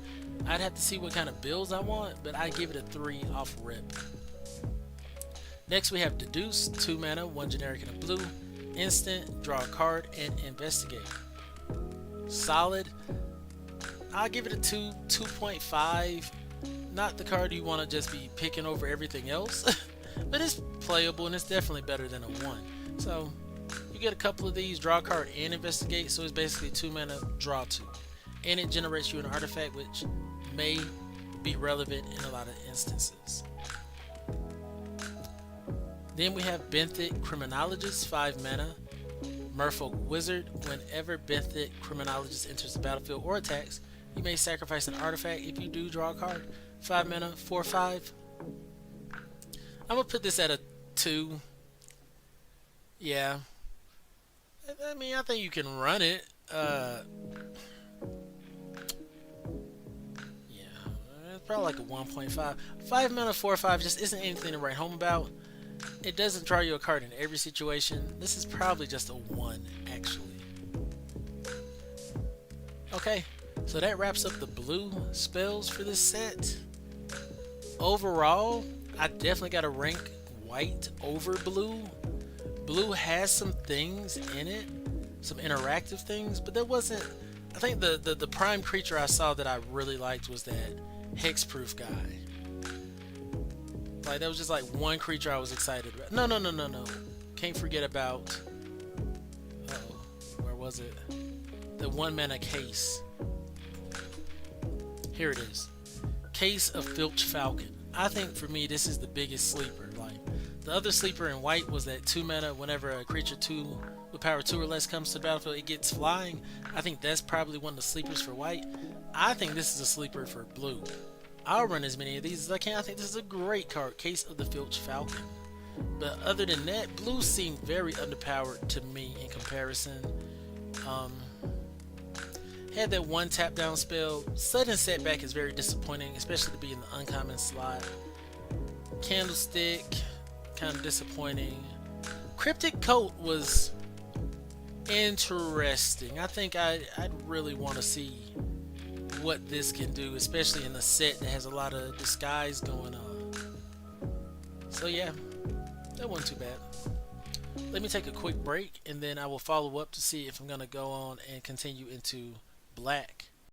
I'd have to see what kind of builds I want, but I give it a 3 off rip. Next we have Deduce. 2 mana, 1 generic and a blue. Instant, draw a card and investigate. Solid. I'll give it a 2, 2.5. Not the card you want to just be picking over everything else, but it's playable and it's definitely better than a 1. So you get a couple of these, draw a card and investigate, so it's basically 2 mana, draw 2. And it generates you an artifact which may be relevant in a lot of instances. Then we have Benthic Criminologist. 5 mana, Merfolk Wizard. Whenever Benthic Criminologist enters the battlefield or attacks, you may sacrifice an artifact. If you do, draw a card. 5 mana, 4/5. I'm gonna put this at a 2. Yeah. I mean, I think you can run it. Yeah, it's probably like a 1.5. 5 mana, 4/5 just isn't anything to write home about. It doesn't draw you a card in every situation. This is probably just a 1, actually. Okay. So that wraps up the blue spells for this set. Overall, I definitely got to rank white over blue. Blue has some things in it, some interactive things, but there wasn't. I think the prime creature I saw that I really liked was that hexproof guy. Like, that was just like one creature I was excited about. No. Can't forget about. Where was it? The 1 mana Case. Here it is. Case of Filch Falcon. I think for me this is the biggest sleeper. Like, the other sleeper in white was that 2 mana, whenever a creature 2 with power 2 or less comes to the battlefield, it gets flying. I think that's probably one of the sleepers for white. I think this is a sleeper for blue. I'll run as many of these as I can. I think this is a great card, Case of the Filch Falcon. But other than that, blue seemed very underpowered to me in comparison. Had that 1 tap down spell. Sudden Setback is very disappointing, especially to be in the uncommon slot. Candlestick, kind of disappointing. Cryptic Coat was interesting. I think I'd really want to see what this can do, especially in a set that has a lot of disguise going on. So yeah, that wasn't too bad. Let me take a quick break and then I will follow up to see if I'm going to go on and continue into black.